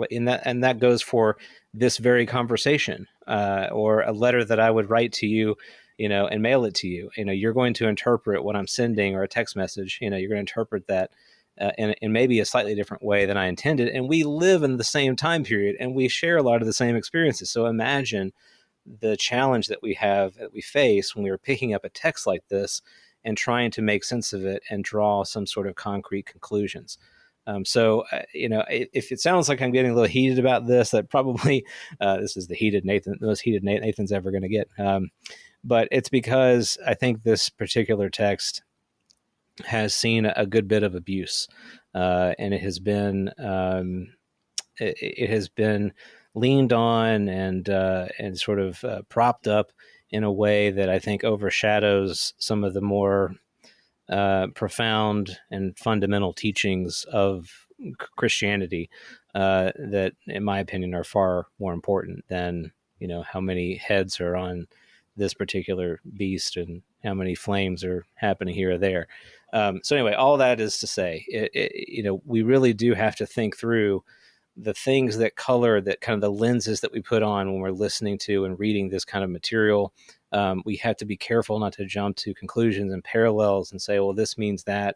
in that, and that goes for this very conversation, or a letter that I would write to you, and mail it to you. You're going to interpret what I'm sending, or a text message. You're going to interpret that in maybe a slightly different way than I intended. And we live in the same time period, and we share a lot of the same experiences. So imagine the challenge that we face when we are picking up a text like this and trying to make sense of it and draw some sort of concrete conclusions. If it sounds like I'm getting a little heated about this, that probably this is the most heated Nathan's ever going to get. But it's because I think this particular text has seen a good bit of abuse, and it has been leaned on and sort of propped up in a way that I think overshadows some of the more profound and fundamental teachings of Christianity, that, in my opinion, are far more important than how many heads are on this particular beast and how many flames are happening here or there. So anyway, all that is to say, we really do have to think through the things that color, that kind of the lenses that we put on when we're listening to and reading this kind of material. We have to be careful not to jump to conclusions and parallels and say, well, this means that.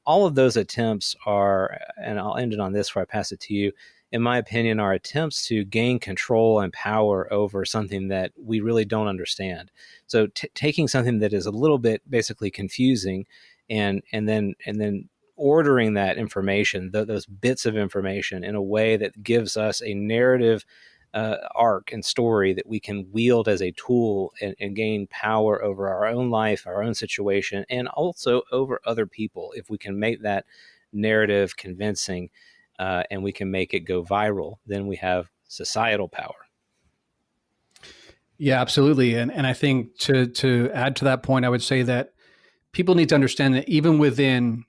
All of those attempts are, and I'll end it on this before I pass it to you, in my opinion, are attempts to gain control and power over something that we really don't understand. So taking something that is a little bit basically confusing and then ordering that information, those bits of information, in a way that gives us a narrative arc and story that we can wield as a tool and gain power over our own life, our own situation, and also over other people. If we can make that narrative convincing, and we can make it go viral, then we have societal power. Yeah, absolutely. And I think to add to that point, I would say that people need to understand that even within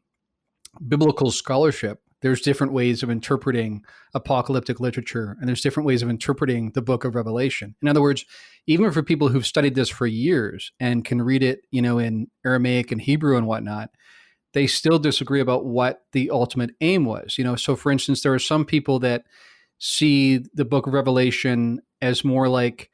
biblical scholarship, there's different ways of interpreting apocalyptic literature, and there's different ways of interpreting the book of Revelation. In other words, even for people who've studied this for years and can read it, in Aramaic and Hebrew and whatnot, they still disagree about what the ultimate aim was. So for instance, there are some people that see the book of Revelation as more like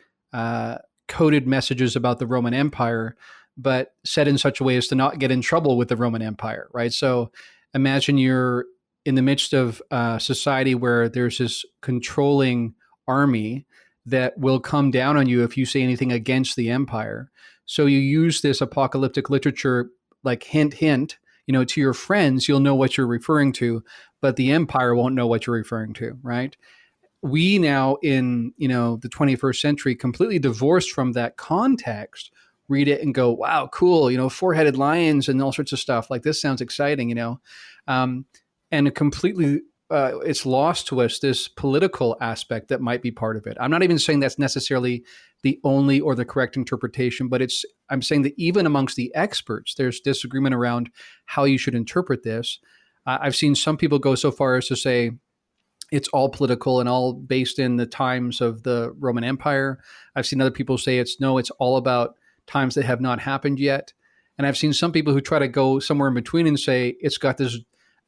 coded messages about the Roman Empire, but said in such a way as to not get in trouble with the Roman Empire, right? So imagine you're in the midst of society where there's this controlling army that will come down on you if you say anything against the empire. So you use this apocalyptic literature, like hint, hint, to your friends, you'll know what you're referring to, but the empire won't know what you're referring to, right? We now in, the 21st century, completely divorced from that context, read it and go, wow, cool, four-headed lions and all sorts of stuff. Like, this sounds exciting, and completely it's lost to us this political aspect that might be part of it. I'm not even saying that's necessarily the only or the correct interpretation, but I'm saying that even amongst the experts, there's disagreement around how you should interpret this. I've seen some people go so far as to say it's all political and all based in the times of the Roman Empire. I've seen other people say it's all about times that have not happened yet. And I've seen some people who try to go somewhere in between and say it's got this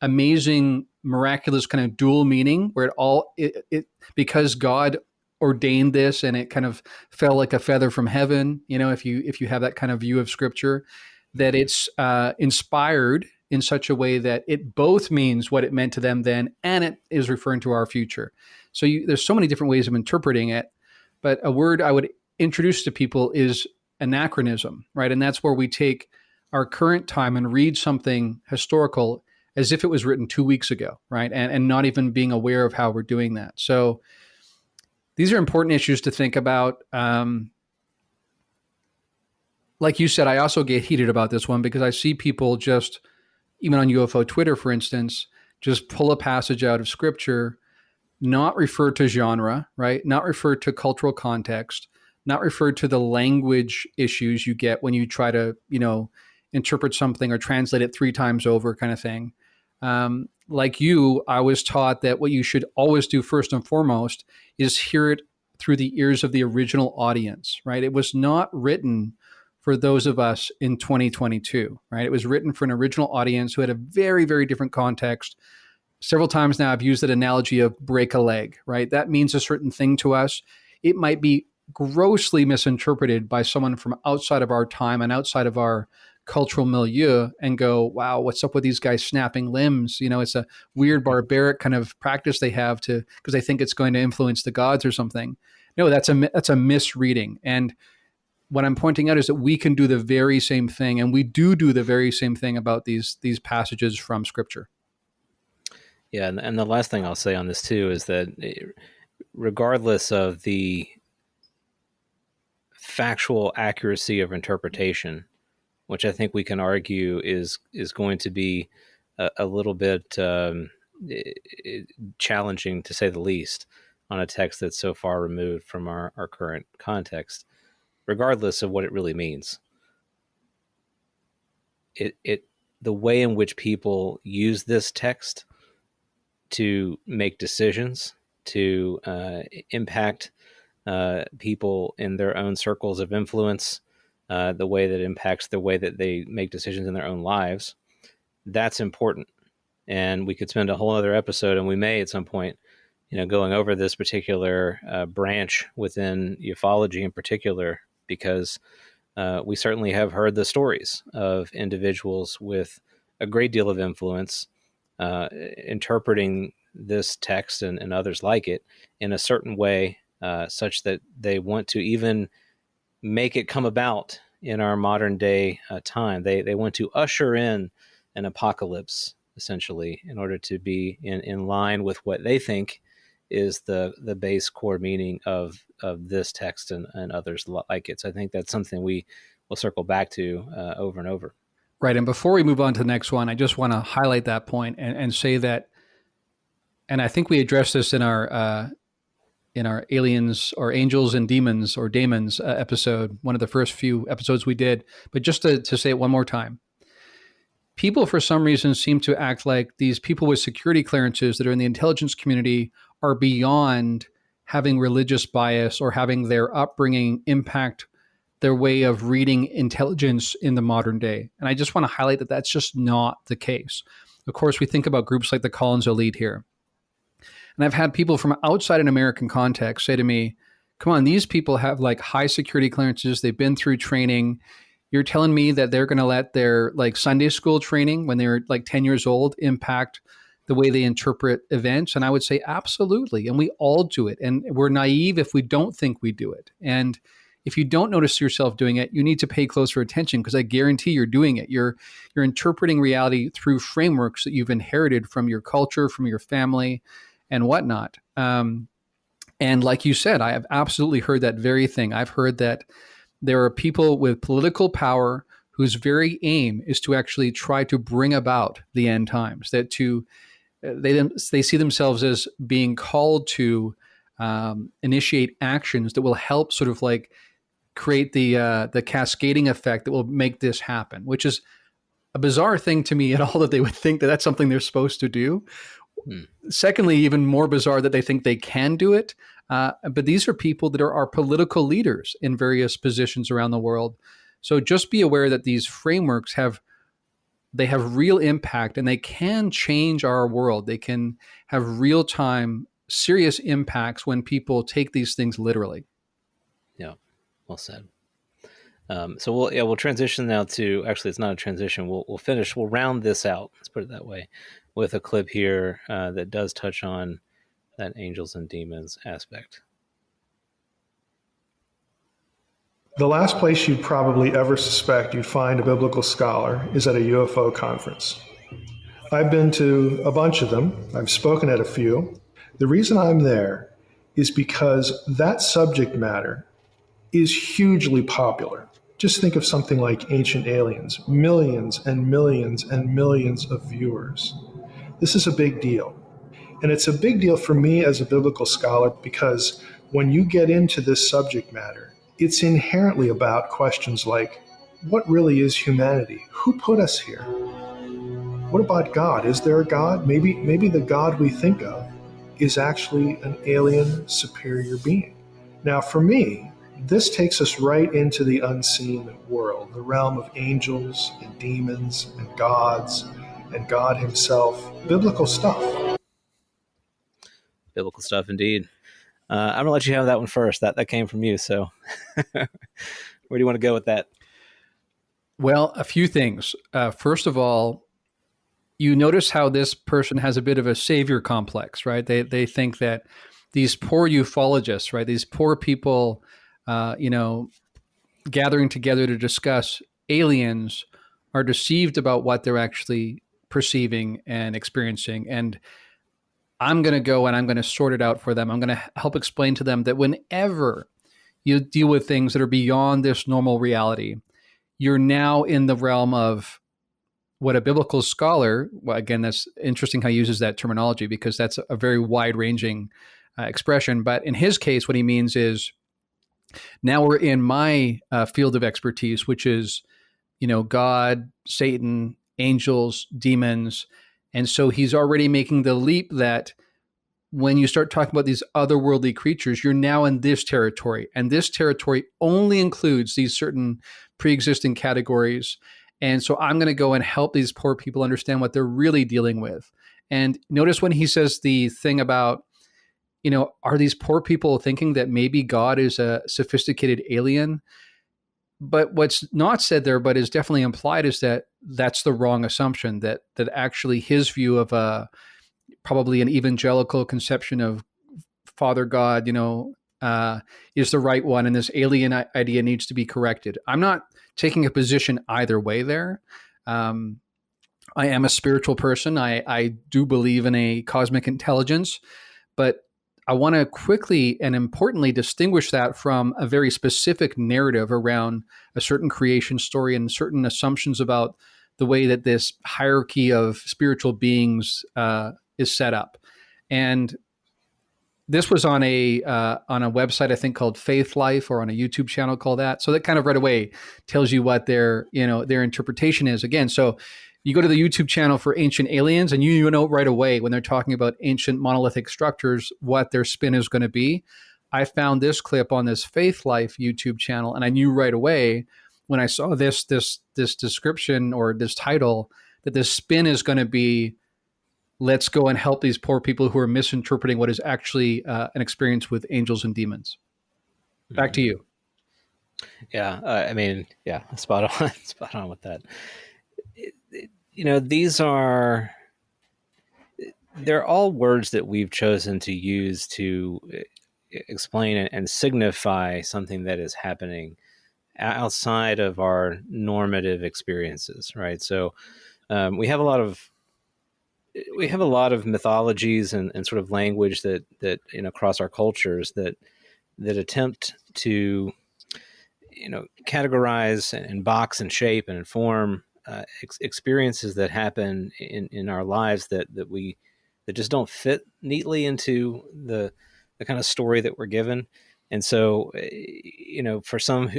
amazing, miraculous kind of dual meaning where it because God ordained this and it kind of fell like a feather from heaven. If you have that kind of view of Scripture, that it's inspired in such a way that it both means what it meant to them then, and it is referring to our future. So there's so many different ways of interpreting it, but a word I would introduce to people is anachronism, right? And that's where we take our current time and read something historical as if it was written 2 weeks ago, right? And not even being aware of how we're doing that. So these are important issues to think about. Like you said, I also get heated about this one because I see people just, even on UFO Twitter, for instance, just pull a passage out of Scripture, not refer to genre, right? Not refer to cultural context, not refer to the language issues you get when you try to, interpret something or translate it 3 times over kind of thing. Like you, I was taught that what you should always do first and foremost is hear it through the ears of the original audience, right? It was not written for those of us in 2022, right? It was written for an original audience who had a very, very different context. Several times now I've used that analogy of break a leg, right? That means a certain thing to us. It might be grossly misinterpreted by someone from outside of our time and outside of our cultural milieu and go, wow, what's up with these guys snapping limbs? It's a weird barbaric kind of practice they have because they think it's going to influence the gods or something. No, that's a misreading. And what I'm pointing out is that we can do the very same thing, and we do the very same thing about these passages from Scripture. Yeah, and the last thing I'll say on this too is that regardless of the factual accuracy of interpretation, which I think we can argue is going to be a little bit challenging, to say the least, on a text that's so far removed from our current context, regardless of what it really means. The way in which people use this text to make decisions, to impact people in their own circles of influence, the way that impacts the way that they make decisions in their own lives, that's important. And we could spend a whole other episode, and we may at some point, going over this particular branch within ufology in particular, because we certainly have heard the stories of individuals with a great deal of influence interpreting this text and others like it in a certain way, such that they want to even make it come about in our modern day time. They want to usher in an apocalypse, essentially, in order to be in line with what they think is the base core meaning of this text and others like it. So I think that's something we will circle back to over and over. Right. And before we move on to the next one, I just want to highlight that point and say that, and I think we addressed this in our aliens or angels and demons or daemons episode, one of the first few episodes we did, but just to say it one more time. People, for some reason, seem to act like these people with security clearances that are in the intelligence community are beyond having religious bias or having their upbringing impact their way of reading intelligence in the modern day. And I just want to highlight that that's just not the case. Of course, we think about groups like the Collins Elite here. And I've had people from outside an American context say to me, come on, these people have like high security clearances. They've been through training. You're telling me that they're going to let their like Sunday school training when they're like 10 years old impact the way they interpret events? And I would say absolutely. And we all do it. And we're naive if we don't think we do it. And if you don't notice yourself doing it, you need to pay closer attention, because I guarantee you're doing it. You're interpreting reality through frameworks that you've inherited from your culture, from your family, and whatnot. And like you said, I have absolutely heard that very thing. I've heard that there are people with political power whose very aim is to actually try to bring about the end times. That they see themselves as being called to initiate actions that will help sort of like create the cascading effect that will make this happen, which is a bizarre thing to me at all, that they would think that that's something they're supposed to do. Secondly, even more bizarre that they think they can do it. But these are people that are political leaders in various positions around the world. So just be aware that these frameworks have real impact, and they can change our world. They can have real time, serious impacts when people take these things literally. Yeah, well said. So we'll transition now to, actually, it's not a transition. We'll round this out. Let's put it that way, with a clip here that does touch on that angels and demons aspect. The last place you'd probably ever suspect you'd find a biblical scholar is at a UFO conference. I've been to a bunch of them. I've spoken at a few. The reason I'm there is because that subject matter is hugely popular. Just think of something like Ancient Aliens, millions and millions and millions of viewers. This is a big deal. And it's a big deal for me as a biblical scholar, because when you get into this subject matter, it's inherently about questions like, what really is humanity? Who put us here? What about God? Is there a God? Maybe the God we think of is actually an alien superior being. Now, for me, this takes us right into the unseen world, the realm of angels and demons and gods and God himself. Biblical stuff. Biblical stuff, indeed. I'm going to let you have that one first. That came from you, so where do you want to go with that? Well, a few things. First of all, you notice how this person has a bit of a savior complex, right? They think that these poor ufologists, right, these poor people, gathering together to discuss aliens, are deceived about what they're actually perceiving and experiencing. And I'm going to go and I'm going to sort it out for them. I'm going to help explain to them that whenever you deal with things that are beyond this normal reality, you're now in the realm of what a biblical scholar, well, again, that's interesting how he uses that terminology, because that's a very wide-ranging expression. But in his case, what he means is, now we're in my field of expertise, which is, God, Satan, angels, demons. And so he's already making the leap that when you start talking about these otherworldly creatures, you're now in this territory. And this territory only includes these certain pre-existing categories. And so I'm going to go and help these poor people understand what they're really dealing with. And notice when he says the thing about, are these poor people thinking that maybe God is a sophisticated alien? But what's not said there, but is definitely implied, is that that's the wrong assumption, that actually his view of probably an evangelical conception of Father God, is the right one, and this alien idea needs to be corrected. I'm not taking a position either way there. I am a spiritual person. I do believe in a cosmic intelligence, but I want to quickly and importantly distinguish that from a very specific narrative around a certain creation story and certain assumptions about the way that this hierarchy of spiritual beings is set up. And this was on a website, I think, called Faith Life, or on a YouTube channel called that. So that kind of right away tells you what their interpretation is. Again, so you go to the YouTube channel for Ancient Aliens, and you know right away when they're talking about ancient monolithic structures what their spin is going to be. I found this clip on this Faith Life YouTube channel, and I knew right away when I saw this description or this title that this spin is going to be, let's go and help these poor people who are misinterpreting what is actually an experience with angels and demons. Back to you. Yeah, spot on with that. They're all words that we've chosen to use to explain and signify something that is happening outside of our normative experiences, right? So we have a lot of mythologies and sort of language that across our cultures that attempt to categorize and box and shape and inform experiences that happen in our lives that just don't fit neatly into the kind of story that we're given. And so, for some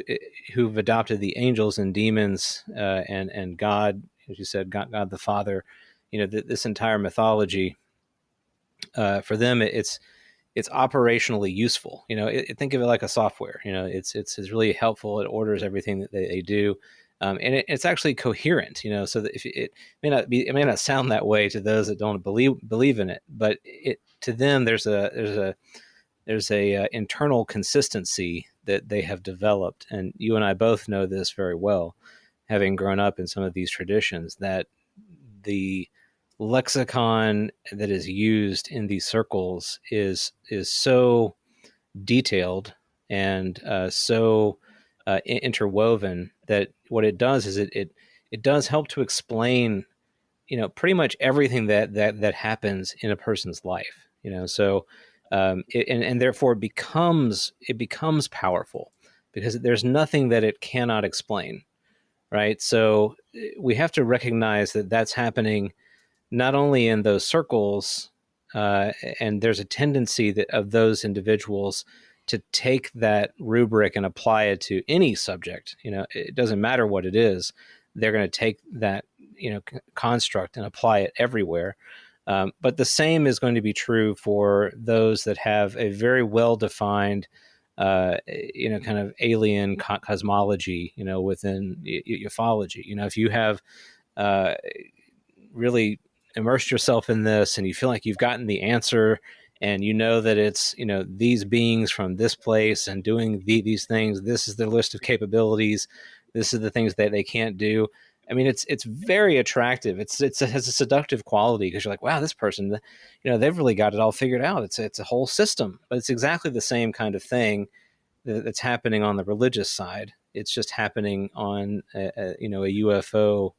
who've adopted the angels and demons and God, as you said, God the Father, this entire mythology, for them, it's operationally useful. Think of it like a software. It's really helpful. It orders everything that they do, and it's actually coherent. So that if it may not sound that way to those that don't believe in it, but to them there's a internal consistency that they have developed, and you and I both know this very well, having grown up in some of these traditions, that the lexicon that is used in these circles is so detailed and so interwoven that what it does is it does help to explain pretty much everything that happens in a person's life. So and therefore it becomes powerful because there's nothing that it cannot explain, right? So we have to recognize that that's happening not only in those circles, and there's a tendency of those individuals to take that rubric and apply it to any subject. It doesn't matter what it is; they're going to take that construct and apply it everywhere. But the same is going to be true for those that have a very well-defined, kind of alien cosmology, within ufology. If you have really immersed yourself in this and you feel like you've gotten the answer and that it's these beings from this place and doing these things, this is their list of capabilities, this is the things that they can't do. I mean, it's very attractive. It has a seductive quality because you're like, wow, this person, they've really got it all figured out. It's a whole system. But it's exactly the same kind of thing that's happening on the religious side. It's just happening on a UFO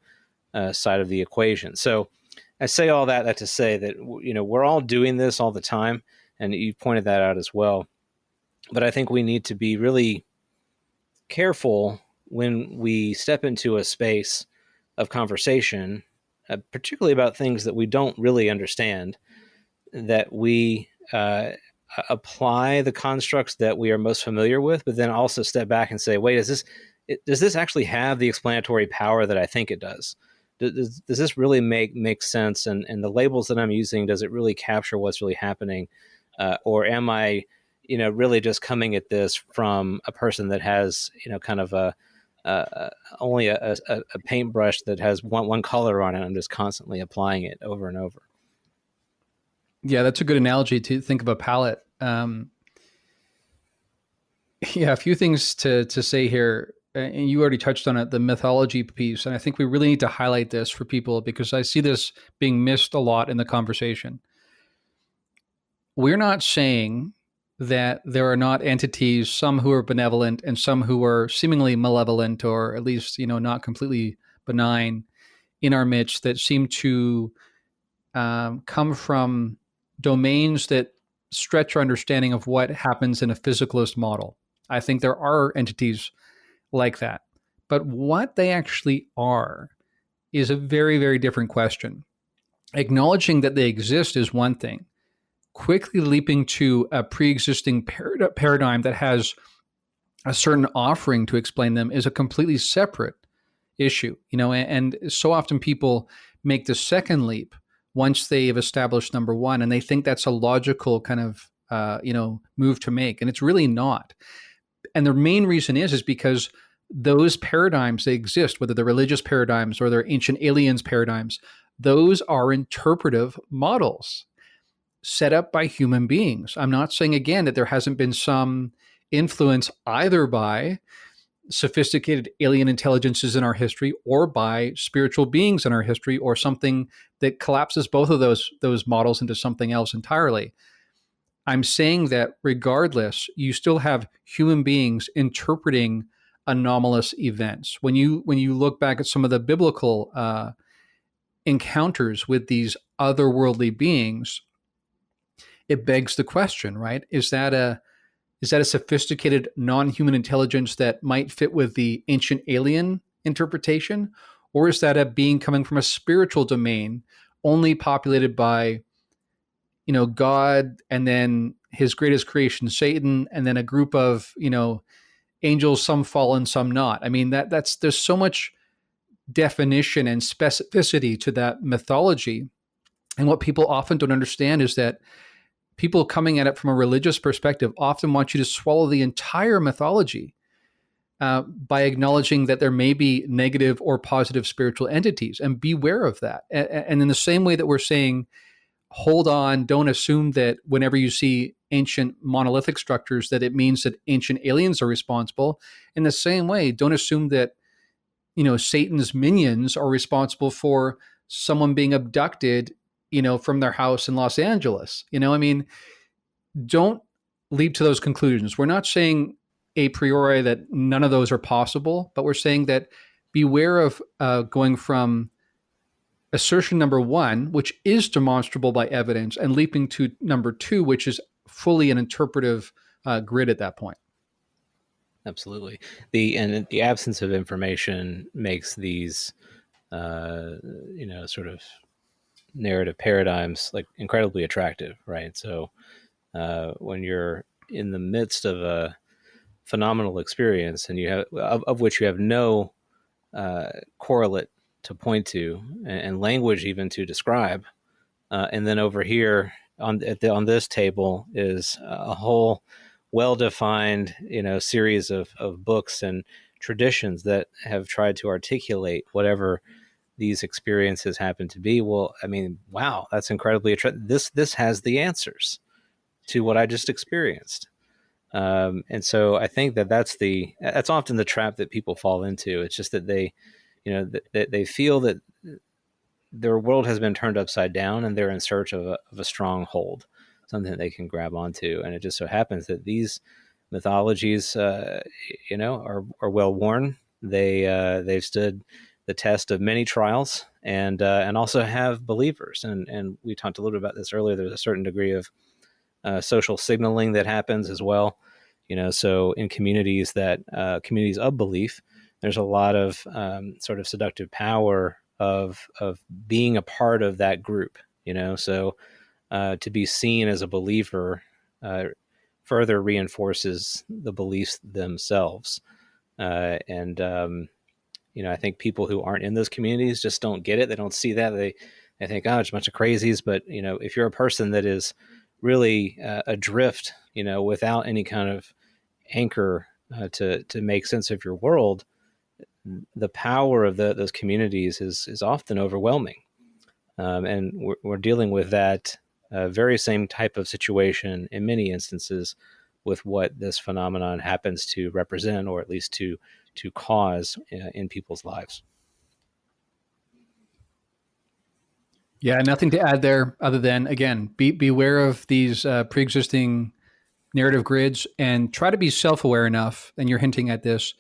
side of the equation. So I say all that to say that we're all doing this all the time, and you pointed that out as well. But I think we need to be really careful when we step into a space of conversation, particularly about things that we don't really understand, that we apply the constructs that we are most familiar with, but then also step back and say, wait, does this actually have the explanatory power that I think it does? Does this really make sense? And the labels that I'm using, does it really capture what's really happening? Or am I, really just coming at this from a person that has, kind of only a paintbrush that has one color on it? I'm just constantly applying it over and over. Yeah, that's a good analogy to think of a palette. A few things to say here. And you already touched on it, the mythology piece. And I think we really need to highlight this for people because I see this being missed a lot in the conversation. We're not saying that there are not entities, some who are benevolent and some who are seemingly malevolent, or at least, not completely benign in our midst, that seem to come from domains that stretch our understanding of what happens in a physicalist model. I think there are entities like that. But what they actually are is a very, very different question. Acknowledging that they exist is one thing. Quickly leaping to a pre-existing paradigm that has a certain offering to explain them is a completely separate issue. And so often people make the second leap once they've established number one, and they think that's a logical kind of move to make, and it's really not. And the main reason is because those paradigms, they exist, whether they're religious paradigms or they're ancient aliens paradigms, those are interpretive models set up by human beings. I'm not saying, again, that there hasn't been some influence either by sophisticated alien intelligences in our history or by spiritual beings in our history, or something that collapses both of those models into something else entirely. I'm saying that regardless, you still have human beings interpreting anomalous events. When you look back at some of the biblical encounters with these otherworldly beings, it begs the question, right? Is that a sophisticated non-human intelligence that might fit with the ancient alien interpretation, or is that a being coming from a spiritual domain only populated by God, and then his greatest creation, Satan, and then a group of, angels, some fallen, some not. I mean, that's there's so much definition and specificity to that mythology. And what people often don't understand is that people coming at it from a religious perspective often want you to swallow the entire mythology by acknowledging that there may be negative or positive spiritual entities, and beware of that. And in the same way that we're saying, hold on, don't assume that whenever you see ancient monolithic structures that it means that ancient aliens are responsible. In the same way, don't assume that Satan's minions are responsible for someone being abducted from their house in Los Angeles. I mean, don't leap to those conclusions. We're not saying a priori that none of those are possible, but we're saying that beware of going from assertion number one, which is demonstrable by evidence, and leaping to number two, which is fully an interpretive grid at that point. Absolutely. The absence of information makes these, sort of narrative paradigms like incredibly attractive, right? So when you're in the midst of a phenomenal experience and you have of which you have no correlate to point to and language even to describe, and then over here on this table is a whole well-defined series of books and traditions that have tried to articulate whatever these experiences happen to be. Well, I mean, wow, that's incredibly attractive. This has the answers to what I just experienced. And so I think that's often the trap that people fall into. It's just that they feel that their world has been turned upside down and they're in search of a stronghold, something that they can grab onto. And it just so happens that these mythologies, are well worn. They've stood the test of many trials and also have believers. And we talked a little bit about this earlier. There's a certain degree of social signaling that happens as well. So in communities communities of belief, there's a lot of sort of seductive power of being a part of that group. So to be seen as a believer further reinforces the beliefs themselves. I think people who aren't in those communities just don't get it. They don't see that. They think, oh, it's a bunch of crazies. But if you're a person that is really adrift, without any kind of anchor to make sense of your world, the power of those communities is often overwhelming. And we're dealing with that very same type of situation in many instances with what this phenomenon happens to represent, or at least to cause in people's lives. Yeah, nothing to add there other than, again, beware of these pre-existing narrative grids and try to be self-aware enough, and you're hinting at this,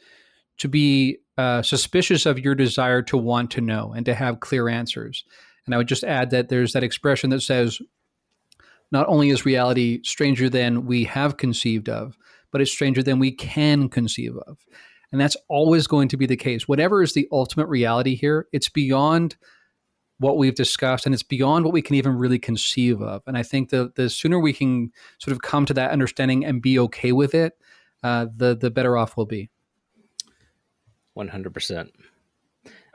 to be suspicious of your desire to want to know and to have clear answers. And I would just add that there's that expression that says, not only is reality stranger than we have conceived of, but it's stranger than we can conceive of. And that's always going to be the case. Whatever is the ultimate reality here, it's beyond what we've discussed, and it's beyond what we can even really conceive of. And I think the sooner we can sort of come to that understanding and be okay with it, the better off we'll be. 100%.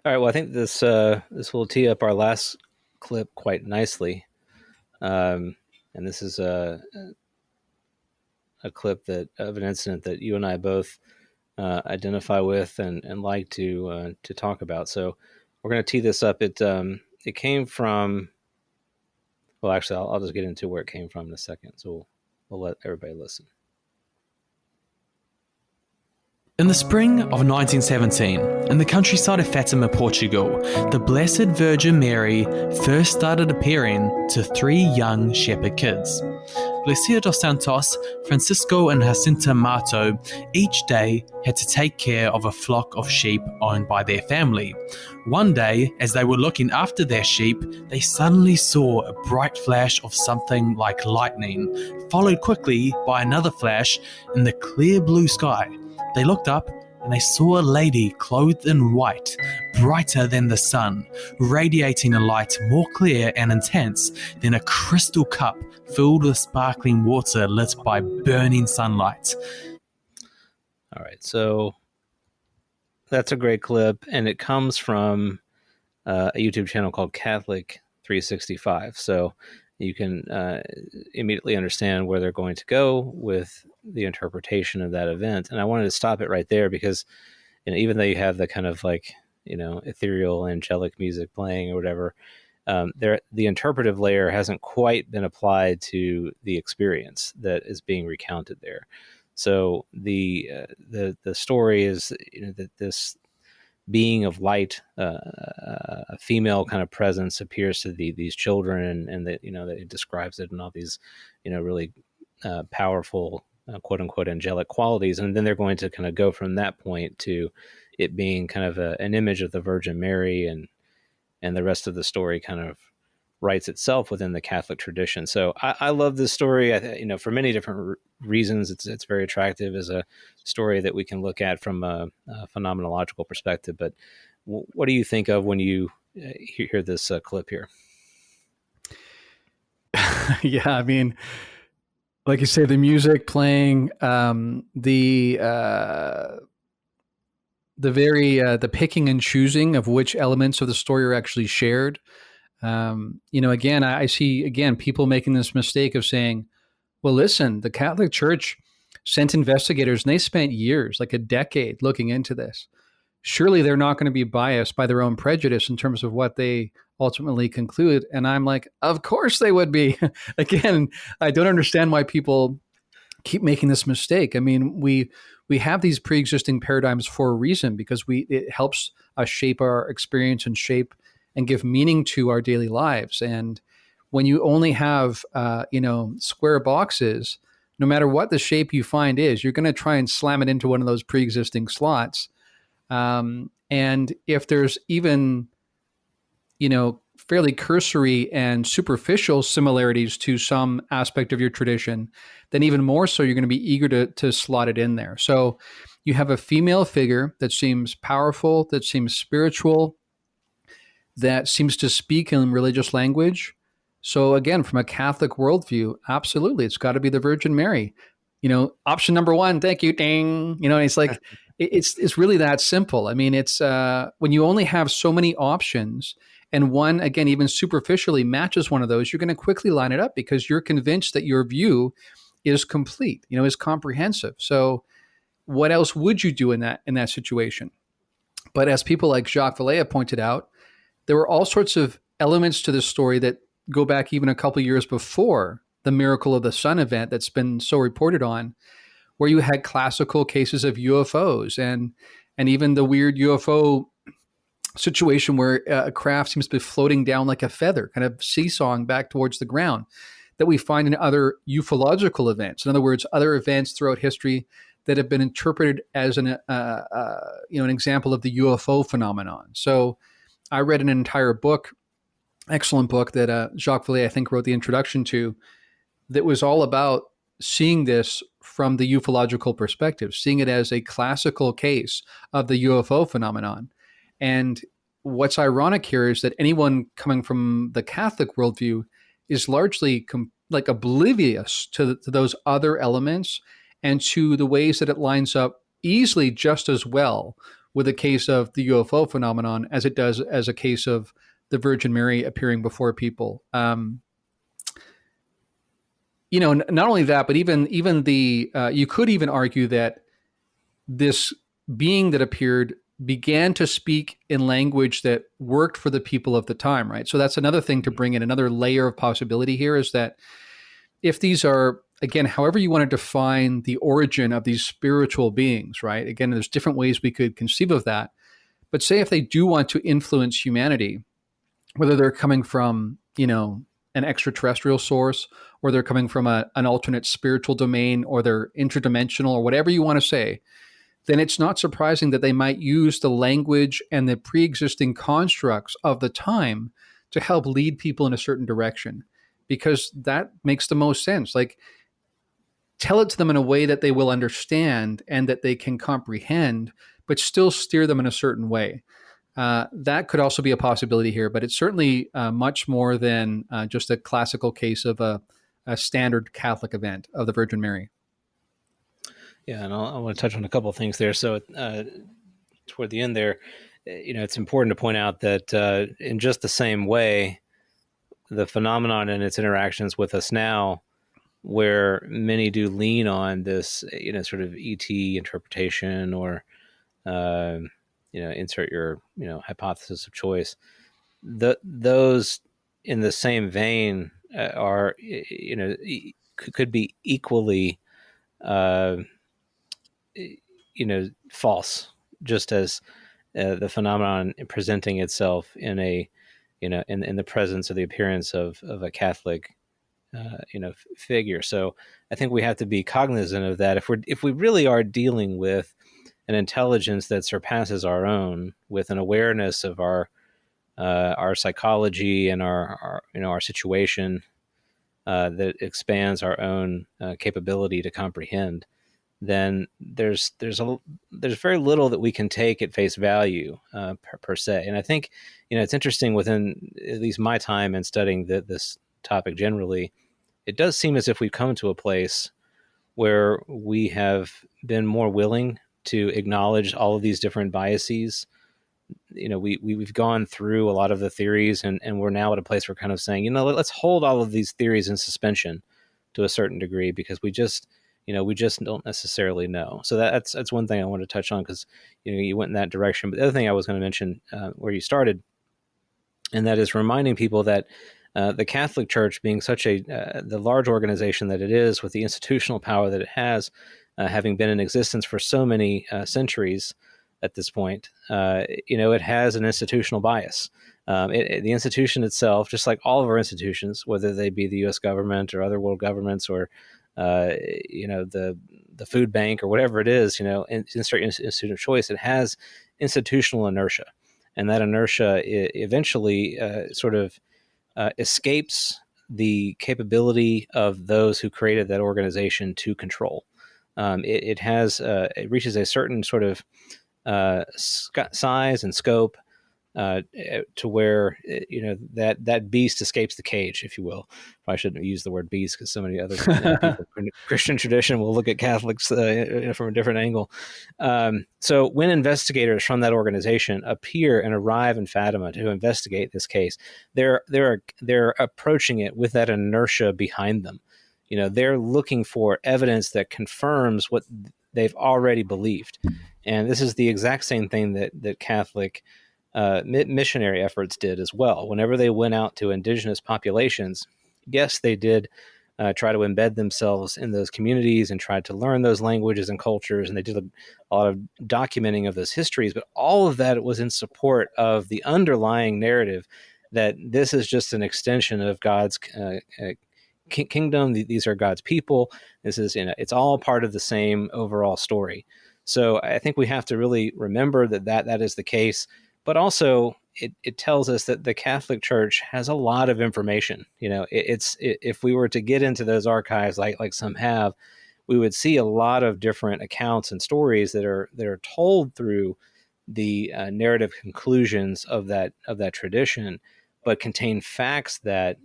All right. Well, I think this will tee up our last clip quite nicely. And this is a clip of an incident that you and I both identify with and like to talk about. So we're going to tee this up. It came from. Well, actually, I'll just get into where it came from in a second. So we'll let everybody listen. In the spring of 1917, in the countryside of Fatima, Portugal, the Blessed Virgin Mary first started appearing to 3 young shepherd kids. Lucia dos Santos, Francisco and Jacinta Mato each day had to take care of a flock of sheep owned by their family. One day, as they were looking after their sheep, they suddenly saw a bright flash of something like lightning, followed quickly by another flash in the clear blue sky. They looked up and they saw a lady clothed in white, brighter than the sun, radiating a light more clear and intense than a crystal cup filled with sparkling water lit by burning sunlight. All right, so that's a great clip, and it comes from a YouTube channel called Catholic 365. So you can immediately understand where they're going to go with the interpretation of that event. And I wanted to stop it right there because, even though you have the kind of like, ethereal angelic music playing or whatever, the interpretive layer hasn't quite been applied to the experience that is being recounted there. So the story is that this being of light, a female kind of presence appears to these children, and that that it describes it in all these really powerful quote unquote angelic qualities, and then they're going to kind of go from that point to it being kind of an image of the Virgin Mary, and the rest of the story kind of writes itself within the Catholic tradition. So I love this story. For many different reasons, it's very attractive as a story that we can look at from a phenomenological perspective. But what do you think of when you hear this clip here? Yeah, I mean, like you say, the music playing, the picking and choosing of which elements of the story are actually shared. Again, I see people making this mistake of saying, well, listen, the Catholic Church sent investigators and they spent years, like a decade, looking into this. Surely they're not going to be biased by their own prejudice in terms of what they ultimately conclude. And I'm like, of course they would be. Again, I don't understand why people keep making this mistake. I mean, we have these pre-existing paradigms for a reason, because it helps us shape our experience and shape and give meaning to our daily lives. And when you only have, square boxes, no matter what the shape you find is, you're going to try and slam it into one of those pre-existing slots. And if there's even, fairly cursory and superficial similarities to some aspect of your tradition, then even more so, you're going to be eager to slot it in there. So you have a female figure that seems powerful, that seems spiritual, that seems to speak in religious language. So again, from a Catholic worldview, absolutely, it's got to be the Virgin Mary. Option number 1, thank you, ding. It's like, it's really that simple. I mean, it's when you only have so many options, and one, again, even superficially matches one of those, you're going to quickly line it up because you're convinced that your view is complete, is comprehensive. So what else would you do in that situation? But as people like Jacques Vallée have pointed out, there were all sorts of elements to this story that go back even a couple of years before the Miracle of the Sun event that's been so reported on, where you had classical cases of UFOs and even the weird UFO situation where a craft seems to be floating down like a feather, kind of seesawing back towards the ground, that we find in other ufological events. In other words, other events throughout history that have been interpreted as an example of the UFO phenomenon. So I read an entire book, excellent book that Jacques Vallée, I think, wrote the introduction to, that was all about seeing this from the ufological perspective, seeing it as a classical case of the UFO phenomenon. And what's ironic here is that anyone coming from the Catholic worldview is largely oblivious to those other elements and to the ways that it lines up easily just as well with a case of the UFO phenomenon as it does as a case of the Virgin Mary appearing before people. Not only that, but even the you could even argue that this being that appeared began to speak in language that worked for the people of the time, right? So that's another thing to bring in, another layer of possibility here, is that if these are again, however you want to define the origin of these spiritual beings, right? Again, there's different ways we could conceive of that. But say if they do want to influence humanity, whether they're coming from, an extraterrestrial source, or they're coming from an alternate spiritual domain, or they're interdimensional, or whatever you want to say, then it's not surprising that they might use the language and the pre-existing constructs of the time to help lead people in a certain direction, because that makes the most sense. Like, tell it to them in a way that they will understand and that they can comprehend, but still steer them in a certain way. That could also be a possibility here, but it's certainly much more than just a classical case of a standard Catholic event of the Virgin Mary. Yeah, and I want to touch on a couple of things there. So toward the end there, it's important to point out that in just the same way, the phenomenon and its interactions with us now, where many do lean on this, sort of ET interpretation, or, insert your, hypothesis of choice. Those in the same vein are, could be equally, false, just as the phenomenon presenting itself in a, in the presence of the appearance of a Catholic, figure. So I think we have to be cognizant of that. If we really are dealing with an intelligence that surpasses our own, with an awareness of our psychology and our situation, that expands our own capability to comprehend, then there's very little that we can take at face value per se. And I think it's interesting, within at least my time in studying this topic generally, it does seem as if we've come to a place where we have been more willing to acknowledge all of these different biases. We've gone through a lot of the theories, and we're now at a place where we're kind of saying, let's hold all of these theories in suspension to a certain degree, because we just don't necessarily know. So that's one thing I wanted to touch on, because you went in that direction. But the other thing I was going to mention, where you started, and that is reminding people that the Catholic Church, being such the large organization that it is, with the institutional power that it has, having been in existence for so many centuries at this point, it has an institutional bias. The institution itself, just like all of our institutions, whether they be the U.S. government or other world governments, or the food bank, or whatever it is, institute of choice, it has institutional inertia, and that inertia eventually sort of escapes the capability of those who created that organization to control. It reaches a certain sort of size and scope to where that beast escapes the cage, if you will. I shouldn't use the word beast, because so many other people in Christian tradition will look at Catholics from a different angle. So when investigators from that organization appear and arrive in Fatima to investigate this case, they're approaching it with that inertia behind them. They're looking for evidence that confirms what they've already believed. And this is the exact same thing that Catholic missionary efforts did as well. Whenever they went out to indigenous populations, yes, they did try to embed themselves in those communities and tried to learn those languages and cultures, and they did a lot of documenting of those histories, but all of that was in support of the underlying narrative that this is just an extension of God's kingdom. These are God's people. This is, it's all part of the same overall story. So I think we have to really remember that is the case. But also, it tells us that the Catholic Church has a lot of information. If we were to get into those archives, like some have, we would see a lot of different accounts and stories that are told through the narrative conclusions of that tradition, but contain facts that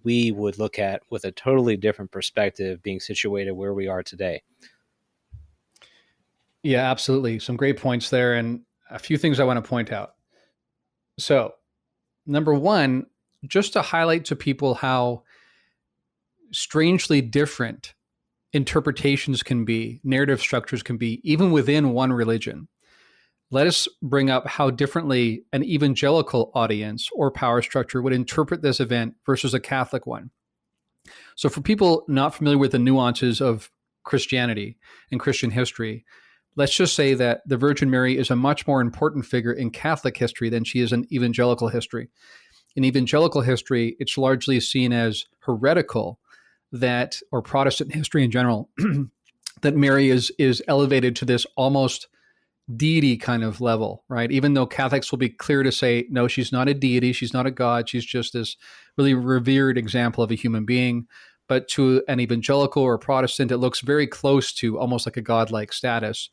we would look at with a totally different perspective, being situated where we are today. Yeah, absolutely. Some great points there, and a few things I want to point out. So, number one, just to highlight to people how strangely different interpretations can be, narrative structures can be, even within one religion. Let us bring up how differently an evangelical audience or power structure would interpret this event versus a Catholic one. So for people not familiar with the nuances of Christianity and Christian history, let's just say that the Virgin Mary is a much more important figure in Catholic history than she is in evangelical history. In evangelical history, it's largely seen as heretical that, or Protestant history in general, that Mary is elevated to this almost deity kind of level, right? Even though Catholics will be clear to say, no, she's not a deity, she's not a god, she's just this really revered example of a human being. But to an evangelical or a Protestant, it looks very close to almost like a godlike status.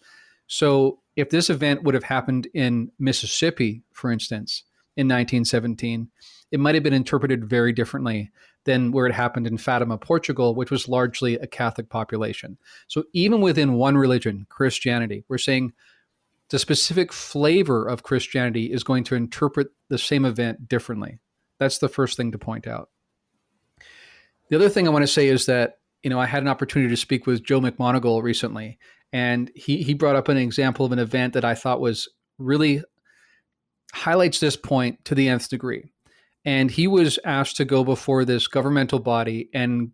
So if this event would have happened in Mississippi, for instance, in 1917, it might have been interpreted very differently than where it happened in Fatima, Portugal, which was largely a Catholic population. So even within one religion, Christianity, we're saying the specific flavor of Christianity is going to interpret the same event differently. That's the first thing to point out. The other thing I want to say is that, I had an opportunity to speak with Joe McMoneagle recently, and he brought up an example of an event that I thought was really highlights this point to the nth degree. And he was asked to go before this governmental body and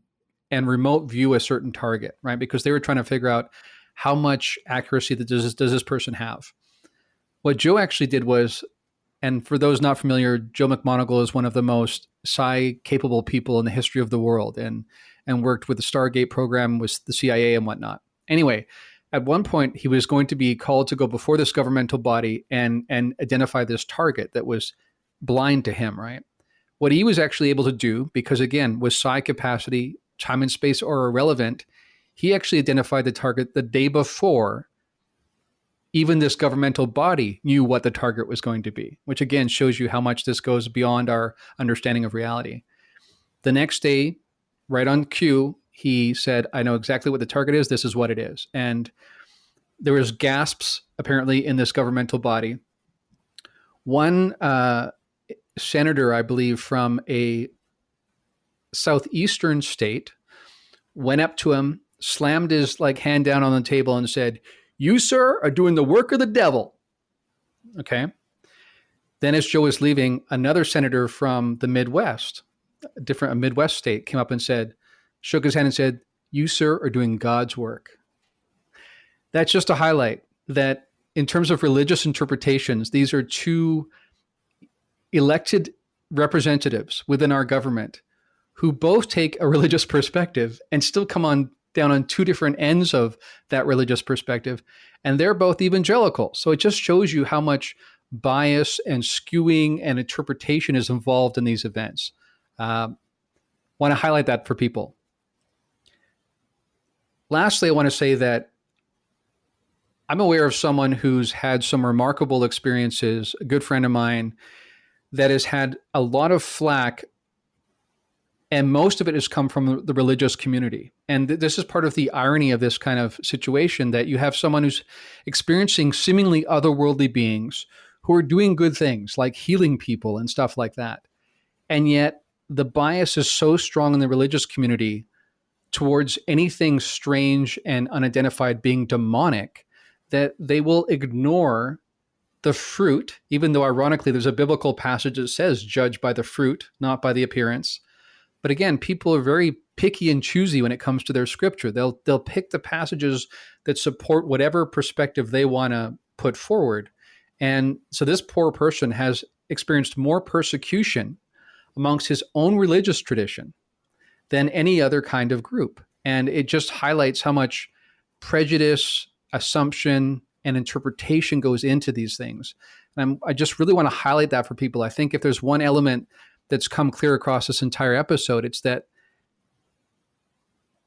remote view a certain target, right? Because they were trying to figure out how much accuracy does this person have. What Joe actually did was, and for those not familiar, Joe McMoneagle is one of the most psi-capable people in the history of the world, and worked with the Stargate program with the CIA and whatnot. Anyway, at one point, he was going to be called to go before this governmental body and identify this target that was blind to him, right? What he was actually able to do, because again, with psi capacity, time and space are irrelevant, he actually identified the target the day before even this governmental body knew what the target was going to be, which again shows you how much this goes beyond our understanding of reality. The next day, right on cue, he said, I know exactly what the target is. This is what it is. And there was gasps apparently in this governmental body. One senator, I believe, from a southeastern state went up to him, slammed his hand down on the table and said, "You, sir, are doing the work of the devil." Okay. Then as Joe was leaving, another senator from the Midwest, a Midwest state, came up and shook his hand and said, "You, sir, are doing God's work." That's just to highlight that in terms of religious interpretations, these are two elected representatives within our government who both take a religious perspective and still come down on two different ends of that religious perspective. And they're both evangelical. So it just shows you how much bias and skewing and interpretation is involved in these events. Want to highlight that for people. Lastly, I want to say that I'm aware of someone who's had some remarkable experiences, a good friend of mine, that has had a lot of flack, and most of it has come from the religious community. And this is part of the irony of this kind of situation, that you have someone who's experiencing seemingly otherworldly beings who are doing good things like healing people and stuff like that. And yet the bias is so strong in the religious community towards anything strange and unidentified being demonic that they will ignore the fruit, even though ironically there's a biblical passage that says judge by the fruit, not by the appearance. But again, people are very picky and choosy when it comes to their scripture. They'll pick the passages that support whatever perspective they want to put forward. And so this poor person has experienced more persecution amongst his own religious tradition than any other kind of group. And it just highlights how much prejudice, assumption, and interpretation goes into these things. And I just really want to highlight that for people. I think if there's one element that's come clear across this entire episode, it's that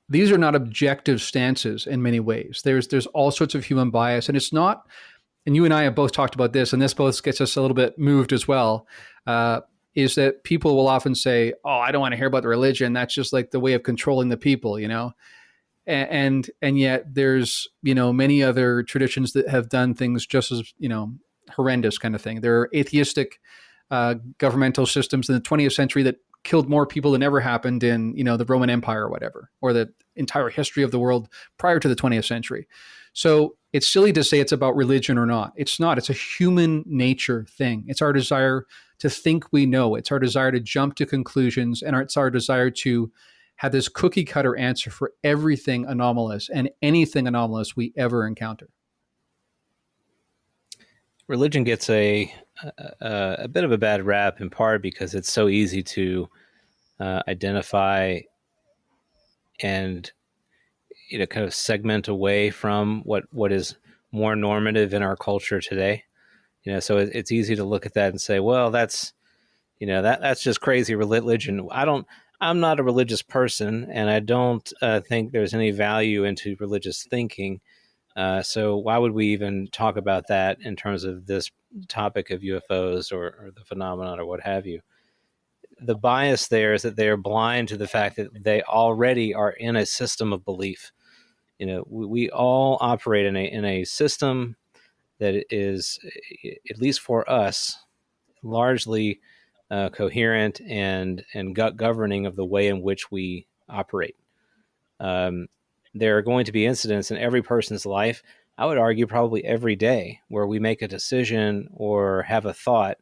these are not objective stances in many ways. There's all sorts of human bias, and it's not, and you and I have both talked about this, and this both gets us a little bit moved as well, is that people will often say, oh, I don't want to hear about the religion. That's just like the way of controlling the people, And yet there's, many other traditions that have done things just as, horrendous kind of thing. There are atheistic governmental systems in the 20th century that killed more people than ever happened in, the Roman Empire or whatever, or the entire history of the world prior to the 20th century. So it's silly to say it's about religion or not. It's not. It's a human nature thing. It's our desire to think we know. It's our desire to jump to conclusions, and it's our desire to had this cookie cutter answer for everything anomalous and anything anomalous we ever encounter. Religion gets a bit of a bad rap, in part because it's so easy to identify and kind of segment away from what is more normative in our culture today. So it's easy to look at that and say, well, that's that's just crazy religion. I'm not a religious person, and I don't think there's any value into religious thinking. So why would we even talk about that in terms of this topic of UFOs or the phenomenon or what have you? The bias there is that they are blind to the fact that they already are in a system of belief. We all operate in a system that is, at least for us, largely coherent and governing of the way in which we operate. There are going to be incidents in every person's life, I would argue probably every day, where we make a decision or have a thought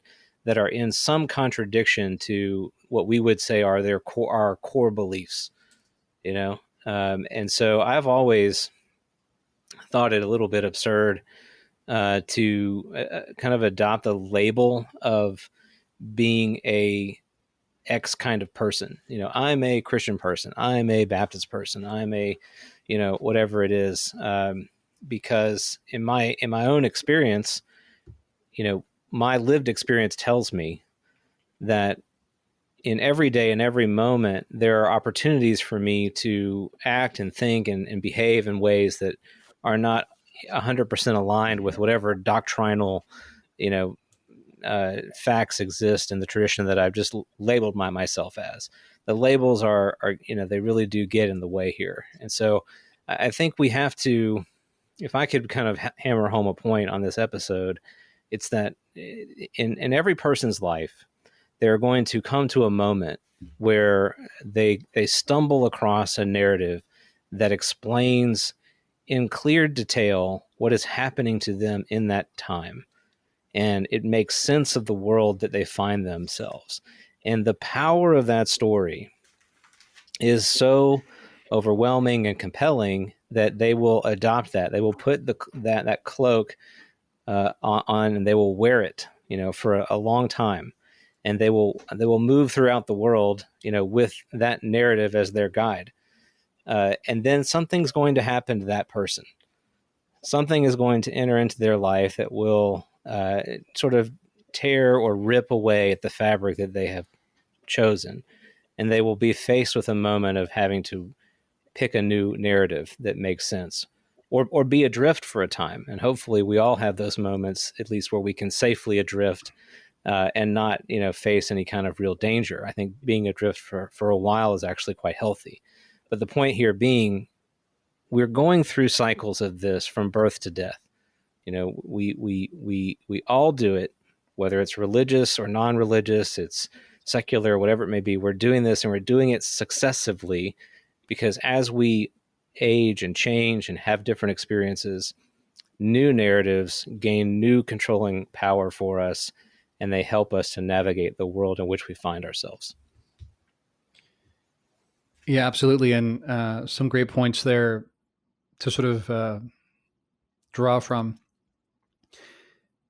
that are in some contradiction to what we would say are our core beliefs, and so I've always thought it a little bit absurd to kind of adopt the label of being a X kind of person. I'm a Christian person, I'm a Baptist person, I'm a whatever it is, because in my own experience, my lived experience tells me that in every day and every moment, there are opportunities for me to act and think and behave in ways that are not 100% aligned with whatever doctrinal, facts exist in the tradition that I've just labeled myself as. The labels are they really do get in the way here. And so I think we have to, if I could kind of hammer home a point on this episode, it's that in every person's life, they're going to come to a moment where they stumble across a narrative that explains in clear detail what is happening to them in that time. And it makes sense of the world that they find themselves. And the power of that story is so overwhelming and compelling that they will adopt that. They will put that cloak on, and they will wear it, for a long time. And they will move throughout the world, with that narrative as their guide. And then something's going to happen to that person. Something is going to enter into their life that will sort of tear or rip away at the fabric that they have chosen. And they will be faced with a moment of having to pick a new narrative that makes sense, or be adrift for a time. And hopefully we all have those moments, at least where we can safely adrift and not, face any kind of real danger. I think being adrift for a while is actually quite healthy. But the point here being, we're going through cycles of this from birth to death. We all do it, whether it's religious or non-religious, it's secular, whatever it may be. We're doing this, and we're doing it successively, because as we age and change and have different experiences, new narratives gain new controlling power for us, and they help us to navigate the world in which we find ourselves. Yeah, absolutely. And some great points there to sort of draw from.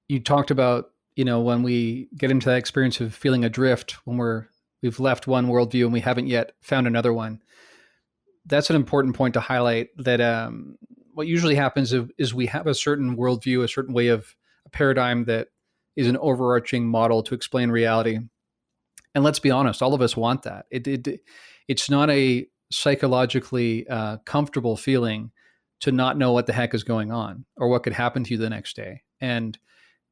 You talked about, when we get into that experience of feeling adrift, when we've left one worldview and we haven't yet found another one. That's an important point to highlight, that what usually happens is we have a certain worldview, a certain way of a paradigm that is an overarching model to explain reality. And let's be honest, all of us want that. It's not a psychologically comfortable feeling to not know what the heck is going on or what could happen to you the next day. And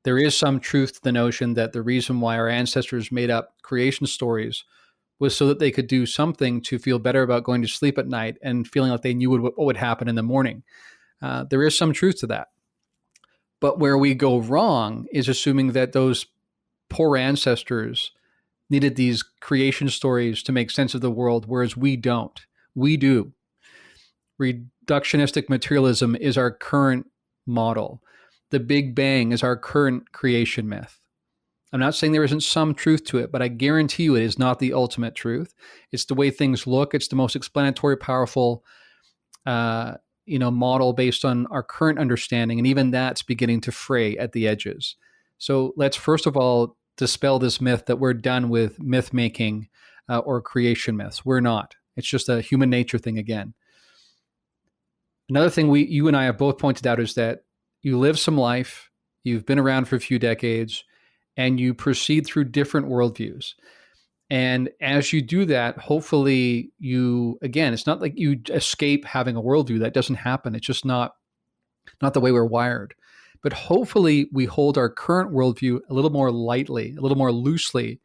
there is some truth to the notion that the reason why our ancestors made up creation stories was so that they could do something to feel better about going to sleep at night and feeling like they knew what would happen in the morning. There is some truth to that. But where we go wrong is assuming that those poor ancestors needed these creation stories to make sense of the world, whereas we don't. We do. Reductionistic materialism is our current model. The Big Bang is our current creation myth. I'm not saying there isn't some truth to it, but I guarantee you it is not the ultimate truth. It's the way things look. It's the most explanatory, powerful, model based on our current understanding, and even that's beginning to fray at the edges. So let's first of all dispel this myth that we're done with myth making or creation myths. We're not. It's just a human nature thing again. Another thing you and I have both pointed out is that you live some life, you've been around for a few decades, and you proceed through different worldviews. And as you do that, hopefully it's not like you escape having a worldview. That doesn't happen. It's just not the way we're wired. But hopefully we hold our current worldview a little more lightly, a little more loosely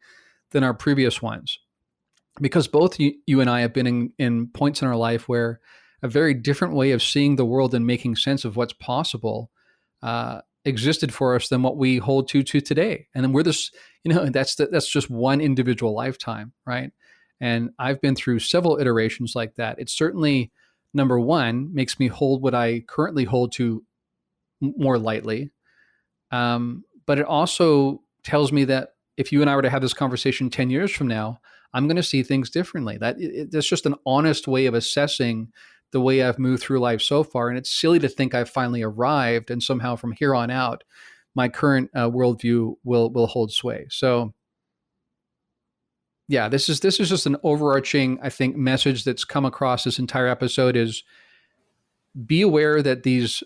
than our previous ones. Because both you and I have been in points in our life where a very different way of seeing the world and making sense of what's possible existed for us than what we hold to today. And then we're this, that's just one individual lifetime, right? And I've been through several iterations like that. It certainly, number one, makes me hold what I currently hold to more lightly. But it also tells me that if you and I were to have this conversation 10 years from now, I'm going to see things differently. That's just an honest way of assessing the way I've moved through life so far. And it's silly to think I've finally arrived and somehow from here on out, my current worldview will hold sway. So yeah, this is just an overarching, I think, message that's come across this entire episode is be aware that these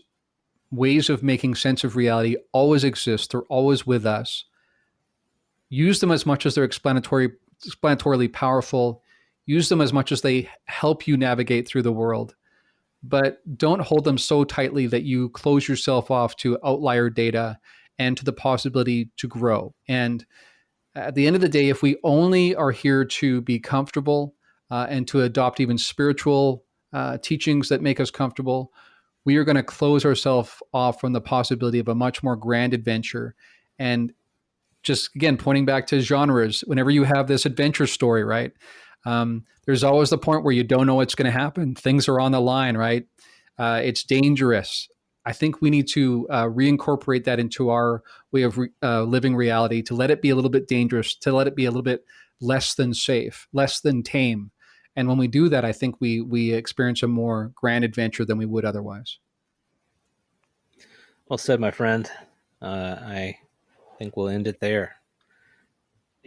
ways of making sense of reality always exist. They're always with us. Use them as much as they're explanatorily powerful. Use them as much as they help you navigate through the world, but don't hold them so tightly that you close yourself off to outlier data and to the possibility to grow. And at the end of the day, if we only are here to be comfortable and to adopt even spiritual teachings that make us comfortable, we are going to close ourselves off from the possibility of a much more grand adventure. And just, again, pointing back to genres, whenever you have this adventure story, right? There's always the point where you don't know what's going to happen. Things are on the line, right? It's dangerous. I think we need to reincorporate that into our way of living reality, to let it be a little bit dangerous, to let it be a little bit less than safe, less than tame. And when we do that, I think we experience a more grand adventure than we would otherwise. Well said, my friend. I think we'll end it there.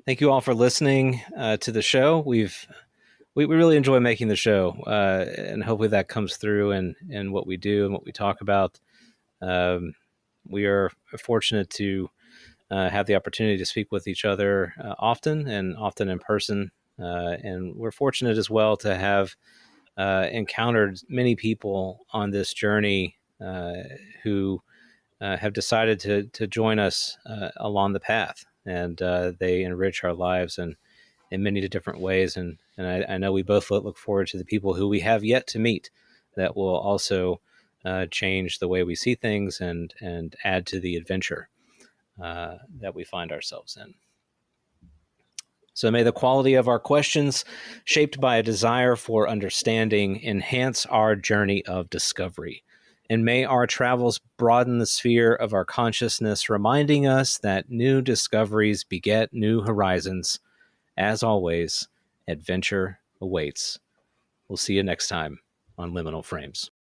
Thank you all for listening to the show. We really enjoy making the show, and hopefully that comes through in what we do and what we talk about. We are fortunate to have the opportunity to speak with each other often in person. And we're fortunate as well to have encountered many people on this journey who have decided to join us along the path. And they enrich our lives in many different ways. And I know we both look forward to the people who we have yet to meet that will also change the way we see things and add to the adventure that we find ourselves in. So may the quality of our questions, shaped by a desire for understanding, enhance our journey of discovery. And may our travels broaden the sphere of our consciousness, reminding us that new discoveries beget new horizons. As always, adventure awaits. We'll see you next time on Liminal Frames.